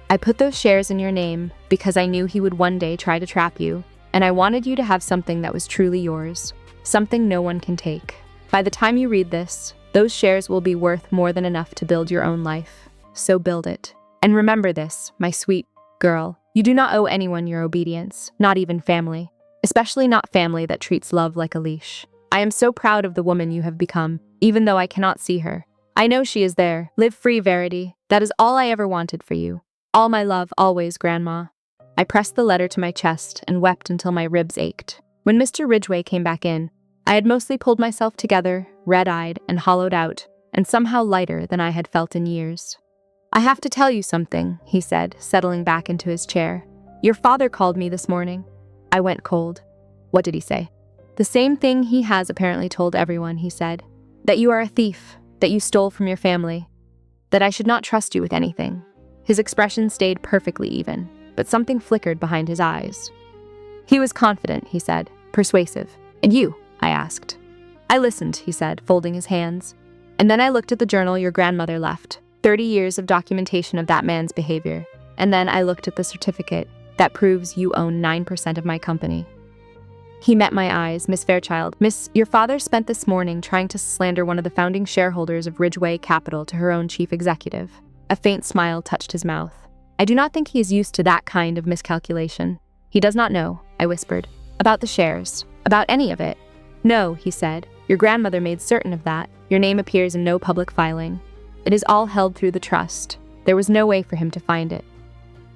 I put those shares in your name because I knew he would one day try to trap you, and I wanted you to have something that was truly yours, something no one can take. By the time you read this, those shares will be worth more than enough to build your own life. So build it. And remember this, my sweet girl, you do not owe anyone your obedience, not even family, especially not family that treats love like a leash. I am so proud of the woman you have become, even though I cannot see her. I know she is there. Live free, Verity. That is all I ever wanted for you. All my love, always, Grandma. I pressed the letter to my chest and wept until my ribs ached. When Mr. Ridgway came back in, I had mostly pulled myself together, red-eyed and hollowed out, and somehow lighter than I had felt in years. I have to tell you something, he said, settling back into his chair. Your father called me this morning. I went cold. What did he say? The same thing he has apparently told everyone, he said. That you are a thief, that you stole from your family, that I should not trust you with anything. His expression stayed perfectly even, but something flickered behind his eyes. He was confident, he said, persuasive. And you? I asked. I listened, he said, folding his hands. And then I looked at the journal your grandmother left, 30 years of documentation of that man's behavior. And then I looked at the certificate that proves you own 9% of my company. He met my eyes. Miss Fairchild. Miss, your father spent this morning trying to slander one of the founding shareholders of Ridgway Capital to her own chief executive. A faint smile touched his mouth. I do not think he is used to that kind of miscalculation. He does not know, I whispered, about the shares, about any of it. No, he said. Your grandmother made certain of that. Your name appears in no public filing. It is all held through the trust. There was no way for him to find it.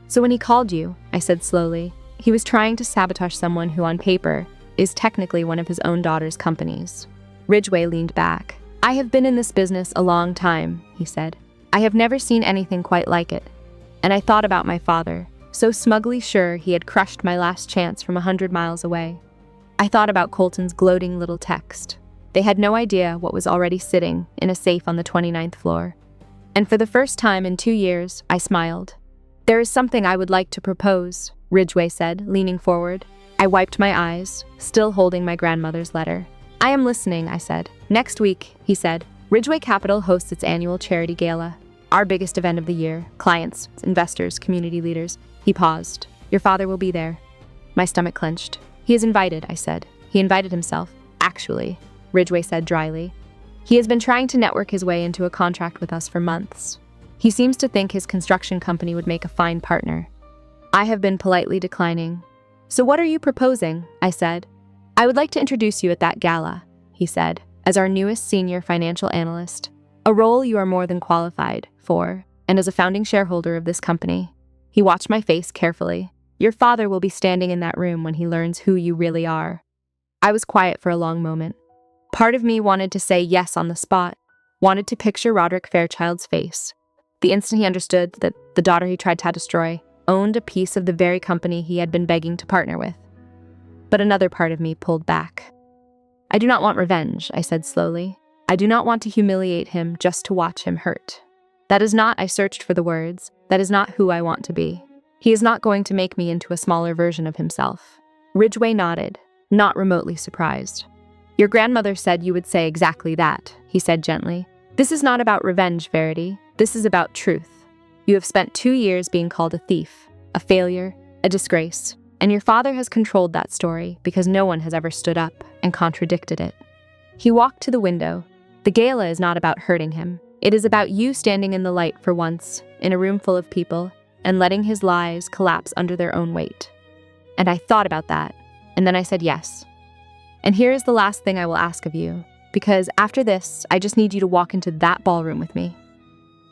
So when he called you, I said slowly, he was trying to sabotage someone who on paper is technically one of his own daughter's companies. Ridgway leaned back. I have been in this business a long time, he said. I have never seen anything quite like it. And I thought about my father, so smugly sure he had crushed my last chance from 100 miles away. I thought about Colton's gloating little text. They had no idea what was already sitting in a safe on the 29th floor. And for the first time in 2 years, I smiled. There is something I would like to propose, Ridgway said, leaning forward. I wiped my eyes, still holding my grandmother's letter. I am listening, I said. Next week, he said, Ridgway Capital hosts its annual charity gala. Our biggest event of the year. Clients, investors, community leaders. He paused. Your father will be there. My stomach clenched. He is invited, I said. He invited himself. Actually, Ridgway said dryly. He has been trying to network his way into a contract with us for months. He seems to think his construction company would make a fine partner. I have been politely declining. So what are you proposing? I said. I would like to introduce you at that gala, he said, as our newest senior financial analyst. A role you are more than qualified for, and as a founding shareholder of this company. He watched my face carefully. Your father will be standing in that room when he learns who you really are. I was quiet for a long moment. Part of me wanted to say yes on the spot, wanted to picture Roderick Fairchild's face. The instant he understood that the daughter he tried to destroy owned a piece of the very company he had been begging to partner with. But another part of me pulled back. I do not want revenge, I said slowly. I do not want to humiliate him just to watch him hurt. That is not, I searched for the words, that is not who I want to be. He is not going to make me into a smaller version of himself. Ridgway nodded, not remotely surprised. Your grandmother said you would say exactly that, he said gently. This is not about revenge, Verity. This is about truth. You have spent 2 years being called a thief, a failure, a disgrace. And your father has controlled that story because no one has ever stood up and contradicted it. He walked to the window. The gala is not about hurting him. It is about you standing in the light for once, in a room full of people, and letting his lies collapse under their own weight. And I thought about that, and then I said yes. And here is the last thing I will ask of you, because after this, I just need you to walk into that ballroom with me.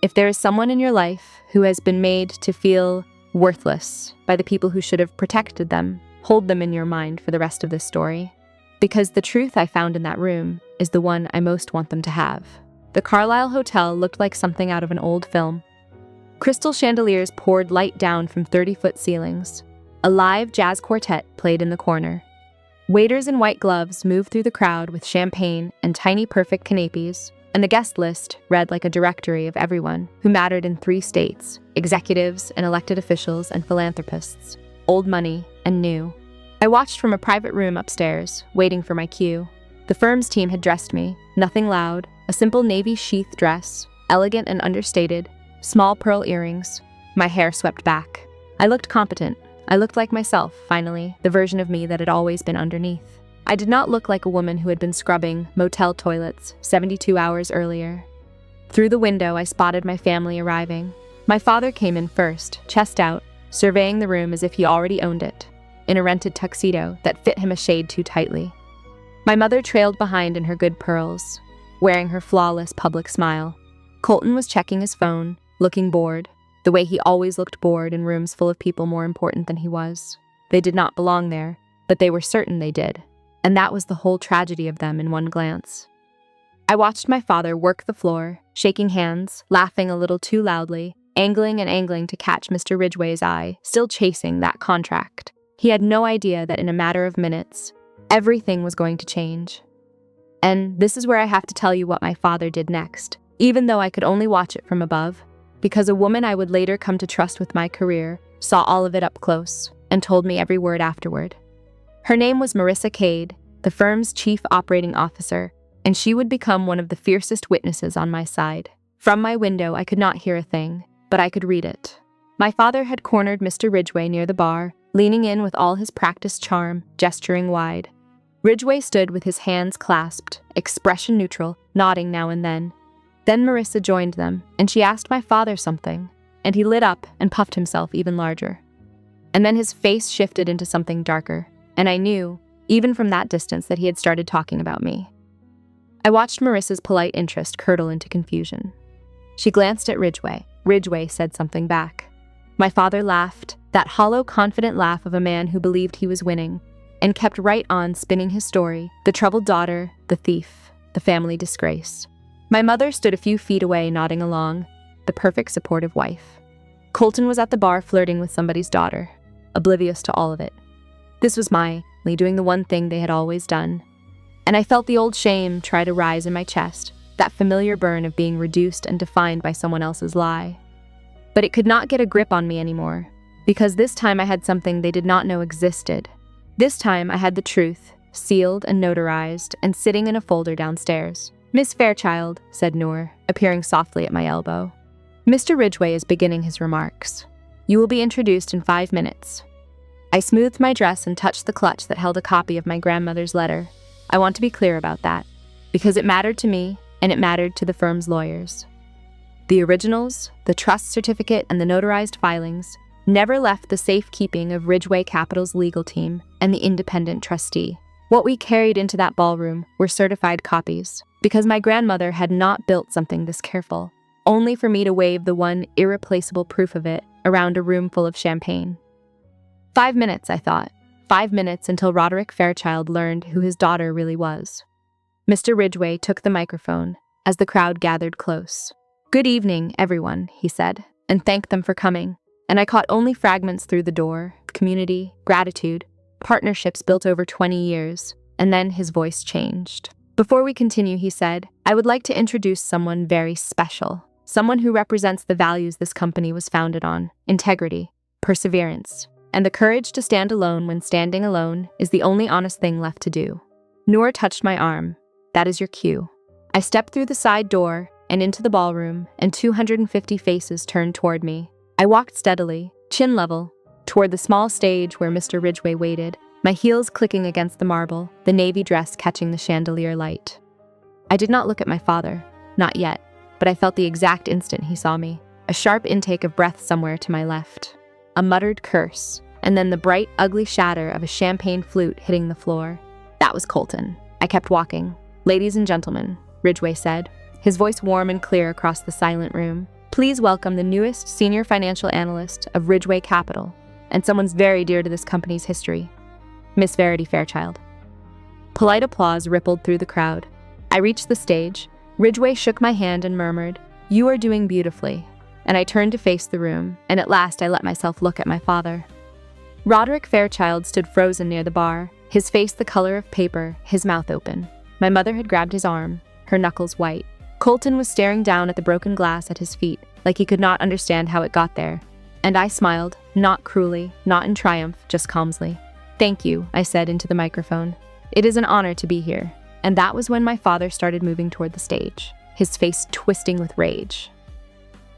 If there is someone in your life who has been made to feel worthless by the people who should have protected them, hold them in your mind for the rest of this story. Because the truth I found in that room is the one I most want them to have. The Carlisle Hotel looked like something out of an old film. Crystal chandeliers poured light down from 30-foot ceilings. A live jazz quartet played in the corner. Waiters in white gloves moved through the crowd with champagne and tiny perfect canapes, and the guest list read like a directory of everyone who mattered in 3 states, executives and elected officials and philanthropists, old money and new. I watched from a private room upstairs, waiting for my cue. The firm's team had dressed me, nothing loud, a simple navy sheath dress, elegant and understated, small pearl earrings, my hair swept back. I looked competent. I looked like myself, finally, the version of me that had always been underneath. I did not look like a woman who had been scrubbing motel toilets 72 hours earlier. Through the window, I spotted my family arriving. My father came in first, chest out, surveying the room as if he already owned it, in a rented tuxedo that fit him a shade too tightly. My mother trailed behind in her good pearls, wearing her flawless public smile. Colton was checking his phone, looking bored, the way he always looked bored in rooms full of people more important than he was. They did not belong there, but they were certain they did. And that was the whole tragedy of them in one glance. I watched my father work the floor, shaking hands, laughing a little too loudly, angling and angling to catch Mr. Ridgway's eye, still chasing that contract. He had no idea that in a matter of minutes, everything was going to change. And this is where I have to tell you what my father did next, even though I could only watch it from above, because a woman I would later come to trust with my career saw all of it up close and told me every word afterward. Her name was Marissa Cade, the firm's chief operating officer, and she would become one of the fiercest witnesses on my side. From my window, I could not hear a thing, but I could read it. My father had cornered Mr. Ridgway near the bar, leaning in with all his practiced charm, gesturing wide. Ridgway stood with his hands clasped, expression neutral, nodding now and then. Then Marissa joined them, and she asked my father something, and he lit up and puffed himself even larger. And then his face shifted into something darker, and I knew, even from that distance, that he had started talking about me. I watched Marissa's polite interest curdle into confusion. She glanced at Ridgway. Ridgway said something back. My father laughed, that hollow, confident laugh of a man who believed he was winning, and kept right on spinning his story, the troubled daughter, the thief, the family disgrace. My mother stood a few feet away, nodding along, the perfect supportive wife. Colton was at the bar flirting with somebody's daughter, oblivious to all of it. This was my doing the one thing they had always done. And I felt the old shame try to rise in my chest, that familiar burn of being reduced and defined by someone else's lie. But it could not get a grip on me anymore, because this time I had something they did not know existed. This time I had the truth, sealed and notarized, and sitting in a folder downstairs. "Miss Fairchild," said Noor, appearing softly at my elbow. "Mr. Ridgway is beginning his remarks. You will be introduced in 5 minutes." I smoothed my dress and touched the clutch that held a copy of my grandmother's letter. I want to be clear about that, because it mattered to me, and it mattered to the firm's lawyers. The originals, the trust certificate, and the notarized filings never left the safekeeping of Ridgway Capital's legal team and the independent trustee. What we carried into that ballroom were certified copies, because my grandmother had not built something this careful, only for me to wave the one irreplaceable proof of it around a room full of champagne. 5 minutes, I thought. 5 minutes until Roderick Fairchild learned who his daughter really was. Mr. Ridgway took the microphone as the crowd gathered close. "Good evening, everyone," he said, and thanked them for coming. And I caught only fragments through the door: community, gratitude, partnerships built over 20 years. And then his voice changed. "Before we continue," he said, "I would like to introduce someone very special. Someone who represents the values this company was founded on: integrity, perseverance, and the courage to stand alone when standing alone is the only honest thing left to do." Noor touched my arm. "That is your cue." I stepped through the side door and into the ballroom, and 250 faces turned toward me. I walked steadily, chin level, toward the small stage where Mr. Ridgway waited, my heels clicking against the marble, the navy dress catching the chandelier light. I did not look at my father, not yet, but I felt the exact instant he saw me. A sharp intake of breath somewhere to my left. A muttered curse, and then the bright, ugly shatter of a champagne flute hitting the floor. That was Colton. I kept walking. "Ladies and gentlemen," Ridgway said, his voice warm and clear across the silent room. "Please welcome the newest senior financial analyst of Ridgway Capital, and someone's very dear to this company's history, Miss Verity Fairchild." Polite applause rippled through the crowd. I reached the stage. Ridgway shook my hand and murmured, "You are doing beautifully." And I turned to face the room, and at last I let myself look at my father. Roderick Fairchild stood frozen near the bar, his face the color of paper, his mouth open. My mother had grabbed his arm, her knuckles white. Colton was staring down at the broken glass at his feet, like he could not understand how it got there. And I smiled, not cruelly, not in triumph, just calmly. "Thank you," I said into the microphone. "It is an honor to be here." And that was when my father started moving toward the stage, his face twisting with rage.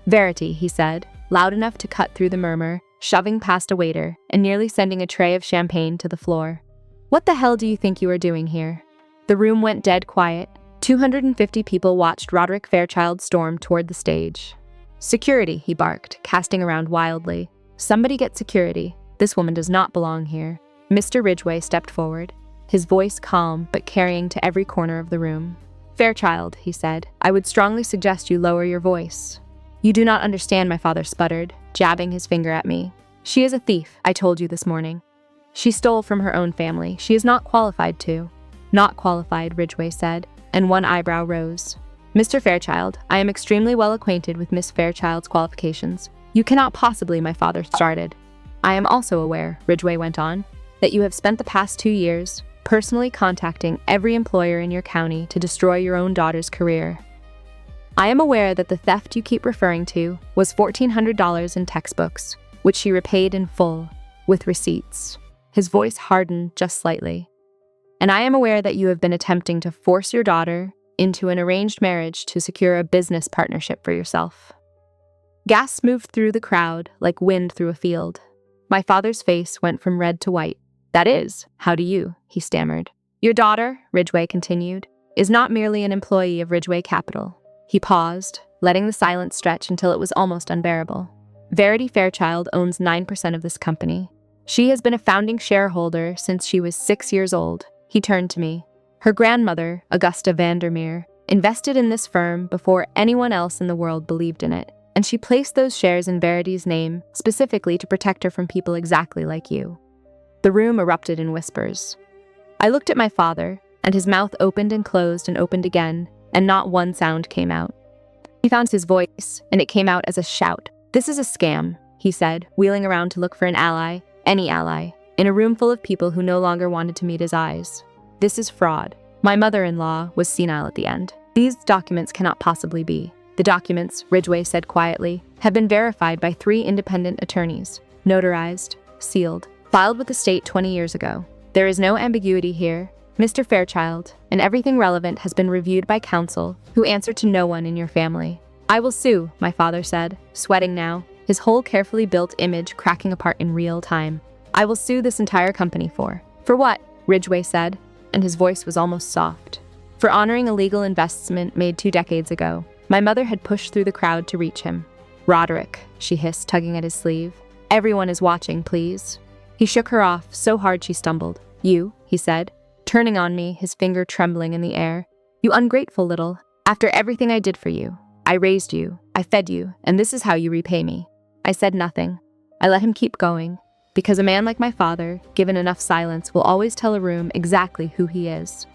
"Verity," he said, loud enough to cut through the murmur, shoving past a waiter and nearly sending a tray of champagne to the floor. "What the hell do you think you are doing here?" The room went dead quiet. 250 people watched Roderick Fairchild storm toward the stage. "Security," he barked, casting around wildly. "Somebody get security. This woman does not belong here." Mr. Ridgway stepped forward, his voice calm but carrying to every corner of the room. "Fairchild," he said, "I would strongly suggest you lower your voice." "You do not understand," my father sputtered, jabbing his finger at me. "She is a thief, I told you this morning. She stole from her own family. She is not qualified to." "Not qualified," Ridgway said, and one eyebrow rose. "Mr. Fairchild, I am extremely well acquainted with Miss Fairchild's qualifications. You cannot possibly," my father started. "I am also aware," Ridgway went on, "that you have spent the past 2 years personally contacting every employer in your county to destroy your own daughter's career. I am aware that the theft you keep referring to was $1,400 in textbooks, which she repaid in full, with receipts." His voice hardened just slightly. "And I am aware that you have been attempting to force your daughter into an arranged marriage to secure a business partnership for yourself." Gasps moved through the crowd like wind through a field. My father's face went from red to white. "That is, how do you?" he stammered. "Your daughter," Ridgway continued, "is not merely an employee of Ridgway Capital." He paused, letting the silence stretch until it was almost unbearable. "Verity Fairchild owns 9% of this company. She has been a founding shareholder since she was 6 years old." He turned to me. "Her grandmother, Augusta Vandermeer, invested in this firm before anyone else in the world believed in it, and she placed those shares in Verity's name specifically to protect her from people exactly like you." The room erupted in whispers. I looked at my father, and his mouth opened and opened again, and not one sound came out. He found his voice, and it came out as a shout. "This is a scam," he said, wheeling around to look for an ally, any ally, in a room full of people who no longer wanted to meet his eyes. "This is fraud." My mother-in-law was senile at the end. "These documents cannot possibly be." "The documents," Ridgway said quietly, "have been verified by 3 independent attorneys, notarized, sealed, filed with the state 20 years ago. There is no ambiguity here, Mr. Fairchild, and everything relevant has been reviewed by counsel, who answer to no one in your family." "I will sue," my father said, sweating now, his whole carefully built image cracking apart in real time. "I will sue this entire company for." "For what?" Ridgway said, and his voice was almost soft. "For honoring a legal investment made 2 decades ago." My mother had pushed through the crowd to reach him. "Roderick," she hissed, tugging at his sleeve. "Everyone is watching, please." He shook her off so hard she stumbled. "You," he said, turning on me, his finger trembling in the air. "You ungrateful little. After everything I did for you, I raised you, I fed you, and this is how you repay me." I said nothing. I let him keep going, because a man like my father, given enough silence, will always tell a room exactly who he is.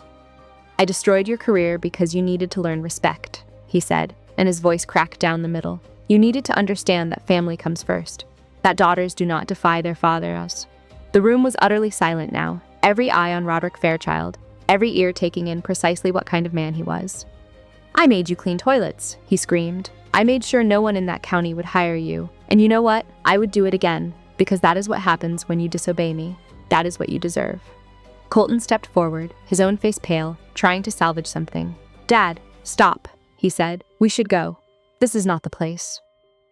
"I destroyed your career because you needed to learn respect," he said, and his voice cracked down the middle. "You needed to understand that family comes first, that daughters do not defy their fathers." The room was utterly silent now, every eye on Roderick Fairchild, every ear taking in precisely what kind of man he was. "I made you clean toilets," he screamed. "I made sure no one in that county would hire you. And you know what? I would do it again, because that is what happens when you disobey me. That is what you deserve." Colton stepped forward, his own face pale, trying to salvage something. "Dad, stop," he said. "We should go. This is not the place."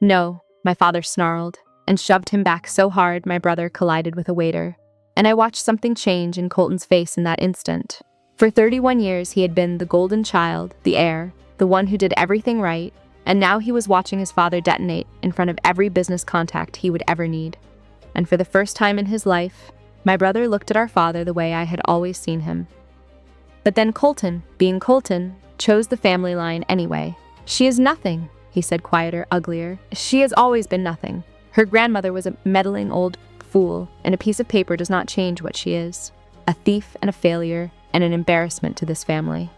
"No," my father snarled. and shoved him back so hard my brother collided with a waiter. And I watched something change in Colton's face in that instant. For 31 years, he had been the golden child, the heir, the one who did everything right, and now he was watching his father detonate in front of every business contact he would ever need. And for the first time in his life, my brother looked at our father the way I had always seen him. But then Colton, being Colton, chose the family line anyway. "She is nothing," he said, quieter, uglier. "She has always been nothing. Her grandmother was a meddling old fool, and a piece of paper does not change what she is. A thief and a failure and an embarrassment to this family."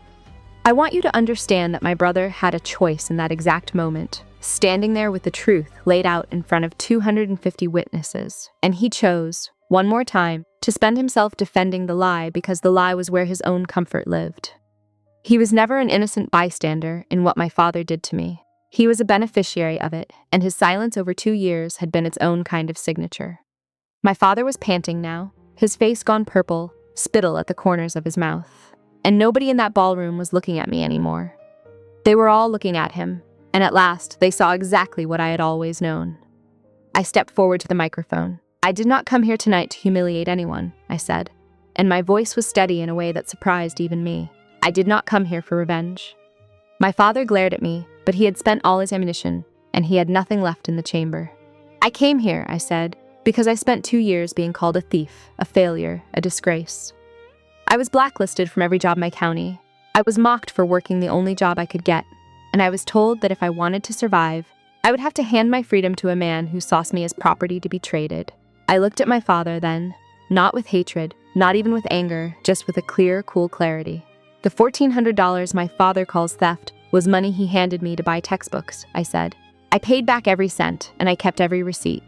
I want you to understand that my brother had a choice in that exact moment, standing there with the truth laid out in front of 250 witnesses. And he chose, one more time, to spend himself defending the lie because the lie was where his own comfort lived. He was never an innocent bystander in what my father did to me. He was a beneficiary of it, and his silence over 2 years had been its own kind of signature. My father was panting now, his face gone purple, spittle at the corners of his mouth. And nobody in that ballroom was looking at me anymore. They were all looking at him, and at last they saw exactly what I had always known. I stepped forward to the microphone. "I did not come here tonight to humiliate anyone," I said, and my voice was steady in a way that surprised even me. "I did not come here for revenge." My father glared at me, but he had spent all his ammunition, and he had nothing left in the chamber. "I came here," I said, "because I spent 2 years being called a thief, a failure, a disgrace. I was blacklisted from every job in my county. I was mocked for working the only job I could get, and I was told that if I wanted to survive, I would have to hand my freedom to a man who saw me as property to be traded." I looked at my father then, not with hatred, not even with anger, just with a clear, cool clarity. "The $1,400 my father calls theft was money he handed me to buy textbooks," I said. "I paid back every cent, and I kept every receipt."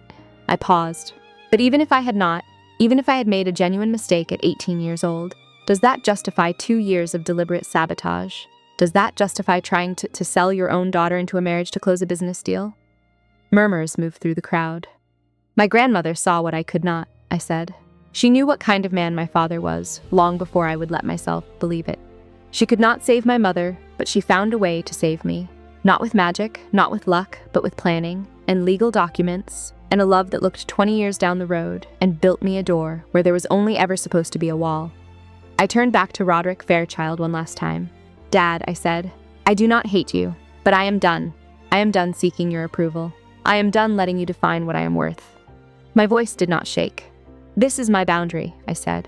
I paused. "But even if I had not, even if I had made a genuine mistake at 18 years old, does that justify 2 years of deliberate sabotage? Does that justify trying to sell your own daughter into a marriage to close a business deal?" Murmurs moved through the crowd. "My grandmother saw what I could not," I said. "She knew what kind of man my father was, long before I would let myself believe it. She could not save my mother, but she found a way to save me. Not with magic, not with luck, but with planning, and legal documents, and a love that looked 20 years down the road and built me a door where there was only ever supposed to be a wall." I turned back to Roderick Fairchild one last time. "Dad," I said, "I do not hate you, but I am done. I am done seeking your approval. I am done letting you define what I am worth." My voice did not shake. "This is my boundary," I said.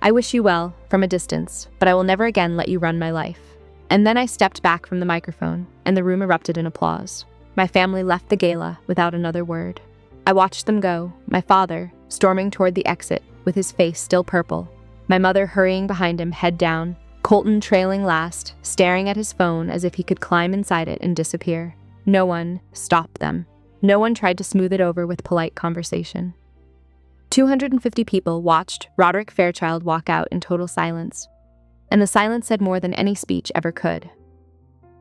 "I wish you well, from a distance, but I will never again let you run my life." And then I stepped back from the microphone, and the room erupted in applause. My family left the gala without another word. I watched them go, my father storming toward the exit with his face still purple, my mother hurrying behind him, head down, Colton trailing last, staring at his phone as if he could climb inside it and disappear. No one stopped them. No one tried to smooth it over with polite conversation. 250 people watched Roderick Fairchild walk out in total silence, and the silence said more than any speech ever could.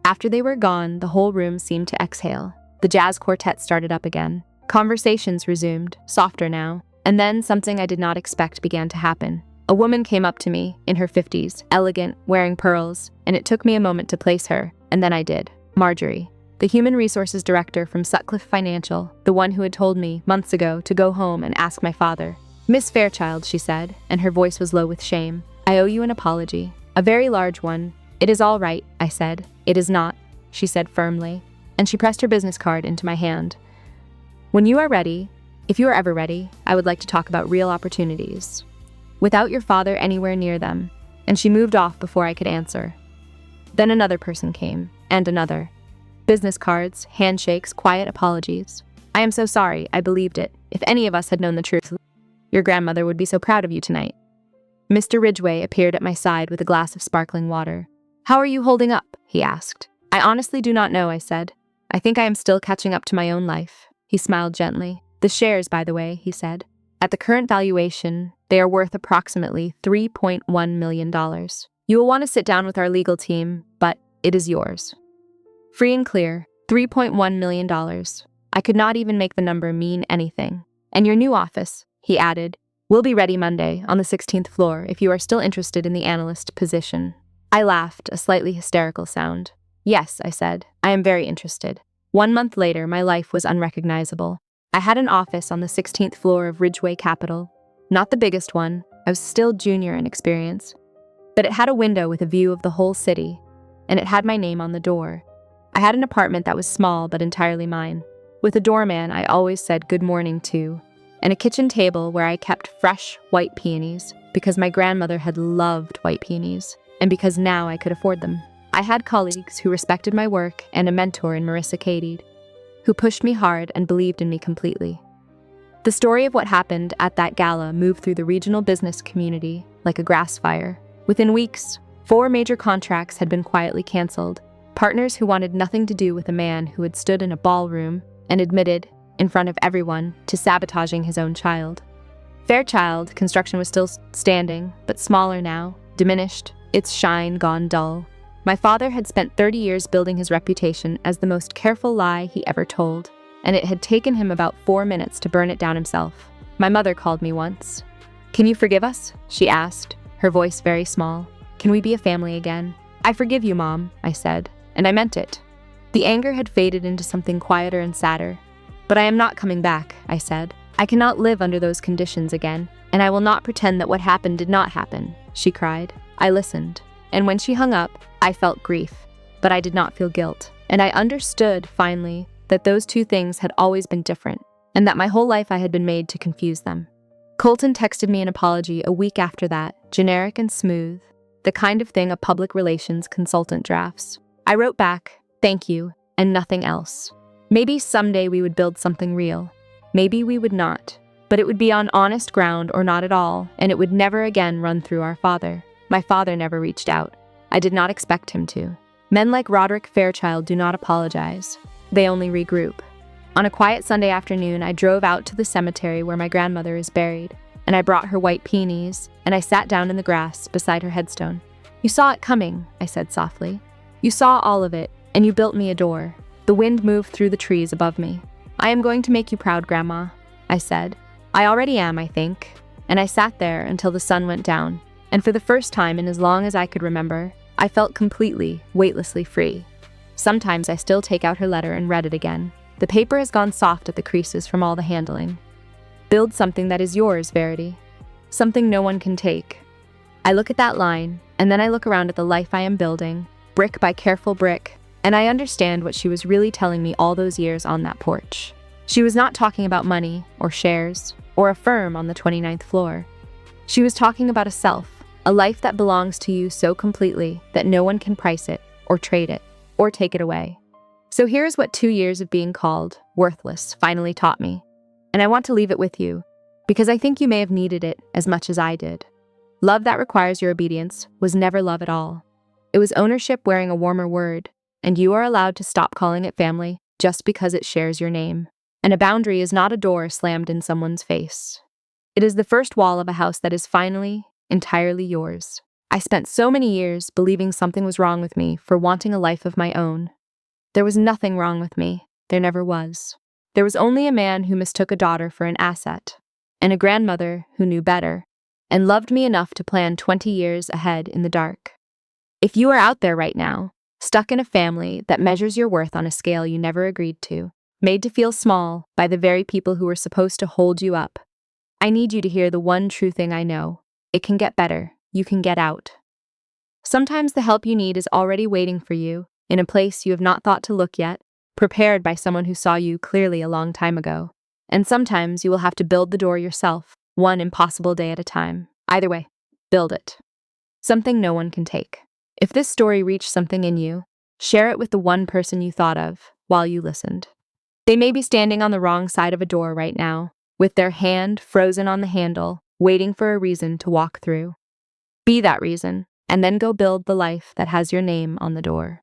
After they were gone, the whole room seemed to exhale. The jazz quartet started up again. Conversations resumed, softer now, and then something I did not expect began to happen. A woman came up to me, in her 50s, elegant, wearing pearls, and it took me a moment to place her, and then I did. Marjorie, the human resources director from Sutcliffe Financial, the one who had told me, months ago, to go home and ask my father. "Miss Fairchild," she said, and her voice was low with shame, "I owe you an apology. A very large one." "It is all right," I said. "It is not," she said firmly, and she pressed her business card into my hand. "When you are ready, if you are ever ready, I would like to talk about real opportunities. Without your father anywhere near them," and she moved off before I could answer. Then another person came, and another. Business cards, handshakes, quiet apologies. "I am so sorry, I believed it. If any of us had known the truth, your grandmother would be so proud of you tonight." Mr. Ridgway appeared at my side with a glass of sparkling water. "How are you holding up?" he asked. "I honestly do not know," I said. "I think I am still catching up to my own life." He smiled gently. "The shares, by the way," he said. "At the current valuation, they are worth approximately $3.1 million. You will want to sit down with our legal team, but it is yours. Free and clear, $3.1 million. I could not even make the number mean anything. And your new office," he added, "will be ready Monday on the 16th floor if you are still interested in the analyst position." I laughed, a slightly hysterical sound. "Yes," I said, "I am very interested." 1 month later, my life was unrecognizable. I had an office on the 16th floor of Ridgeway Capital. Not the biggest one, I was still junior in experience. But it had a window with a view of the whole city, and it had my name on the door. I had an apartment that was small but entirely mine, with a doorman I always said good morning to, and a kitchen table where I kept fresh white peonies because my grandmother had loved white peonies, and because now I could afford them. I had colleagues who respected my work and a mentor in Marissa Cadied, who pushed me hard and believed in me completely. The story of what happened at that gala moved through the regional business community like a grass fire. Within weeks, 4 major contracts had been quietly canceled. Partners who wanted nothing to do with a man who had stood in a ballroom and admitted, in front of everyone, to sabotaging his own child. Fairchild construction was still standing, but smaller now, diminished, its shine gone dull. My father had spent 30 years building his reputation as the most careful lie he ever told, and it had taken him about 4 minutes to burn it down himself. My mother called me once. "Can you forgive us?" she asked, her voice very small. "Can we be a family again?" "I forgive you, Mom," I said, and I meant it. The anger had faded into something quieter and sadder. "But I am not coming back," I said. "I cannot live under those conditions again, and I will not pretend that what happened did not happen," she cried. I listened, and when she hung up, I felt grief, but I did not feel guilt, and I understood, finally, that those two things had always been different, and that my whole life I had been made to confuse them. Colton texted me an apology a week after that, generic and smooth, the kind of thing a public relations consultant drafts. I wrote back, "Thank you," and nothing else. Maybe someday we would build something real. Maybe we would not, but it would be on honest ground or not at all, and it would never again run through our father. My father never reached out. I did not expect him to. Men like Roderick Fairchild do not apologize. They only regroup. On a quiet Sunday afternoon, I drove out to the cemetery where my grandmother is buried, and I brought her white peonies, and I sat down in the grass beside her headstone. "You saw it coming," I said softly. "You saw all of it, and you built me a door." The wind moved through the trees above me. "I am going to make you proud, Grandma," I said. "I already am, I think." And I sat there until the sun went down, and for the first time in as long as I could remember, I felt completely, weightlessly free. Sometimes I still take out her letter and read it again. The paper has gone soft at the creases from all the handling. "Build something that is yours, Verity. Something no one can take." I look at that line, and then I look around at the life I am building, brick by careful brick, and I understand what she was really telling me all those years on that porch. She was not talking about money, or shares, or a firm on the 29th floor. She was talking about a self, a life that belongs to you so completely that no one can price it, or trade it, or take it away. So here's what 2 years of being called worthless finally taught me. And I want to leave it with you, because I think you may have needed it as much as I did. Love that requires your obedience was never love at all. It was ownership wearing a warmer word, and you are allowed to stop calling it family just because it shares your name. And a boundary is not a door slammed in someone's face. It is the first wall of a house that is finally, entirely yours. I spent so many years believing something was wrong with me for wanting a life of my own. There was nothing wrong with me. There never was. There was only a man who mistook a daughter for an asset, and a grandmother who knew better, and loved me enough to plan 20 years ahead in the dark. If you are out there right now, stuck in a family that measures your worth on a scale you never agreed to, made to feel small by the very people who were supposed to hold you up, I need you to hear the one true thing I know. It can get better. You can get out. Sometimes the help you need is already waiting for you, in a place you have not thought to look yet, prepared by someone who saw you clearly a long time ago. And sometimes you will have to build the door yourself, one impossible day at a time. Either way, build it. Something no one can take. If this story reached something in you, share it with the one person you thought of while you listened. They may be standing on the wrong side of a door right now, with their hand frozen on the handle, waiting for a reason to walk through. Be that reason, and then go build the life that has your name on the door.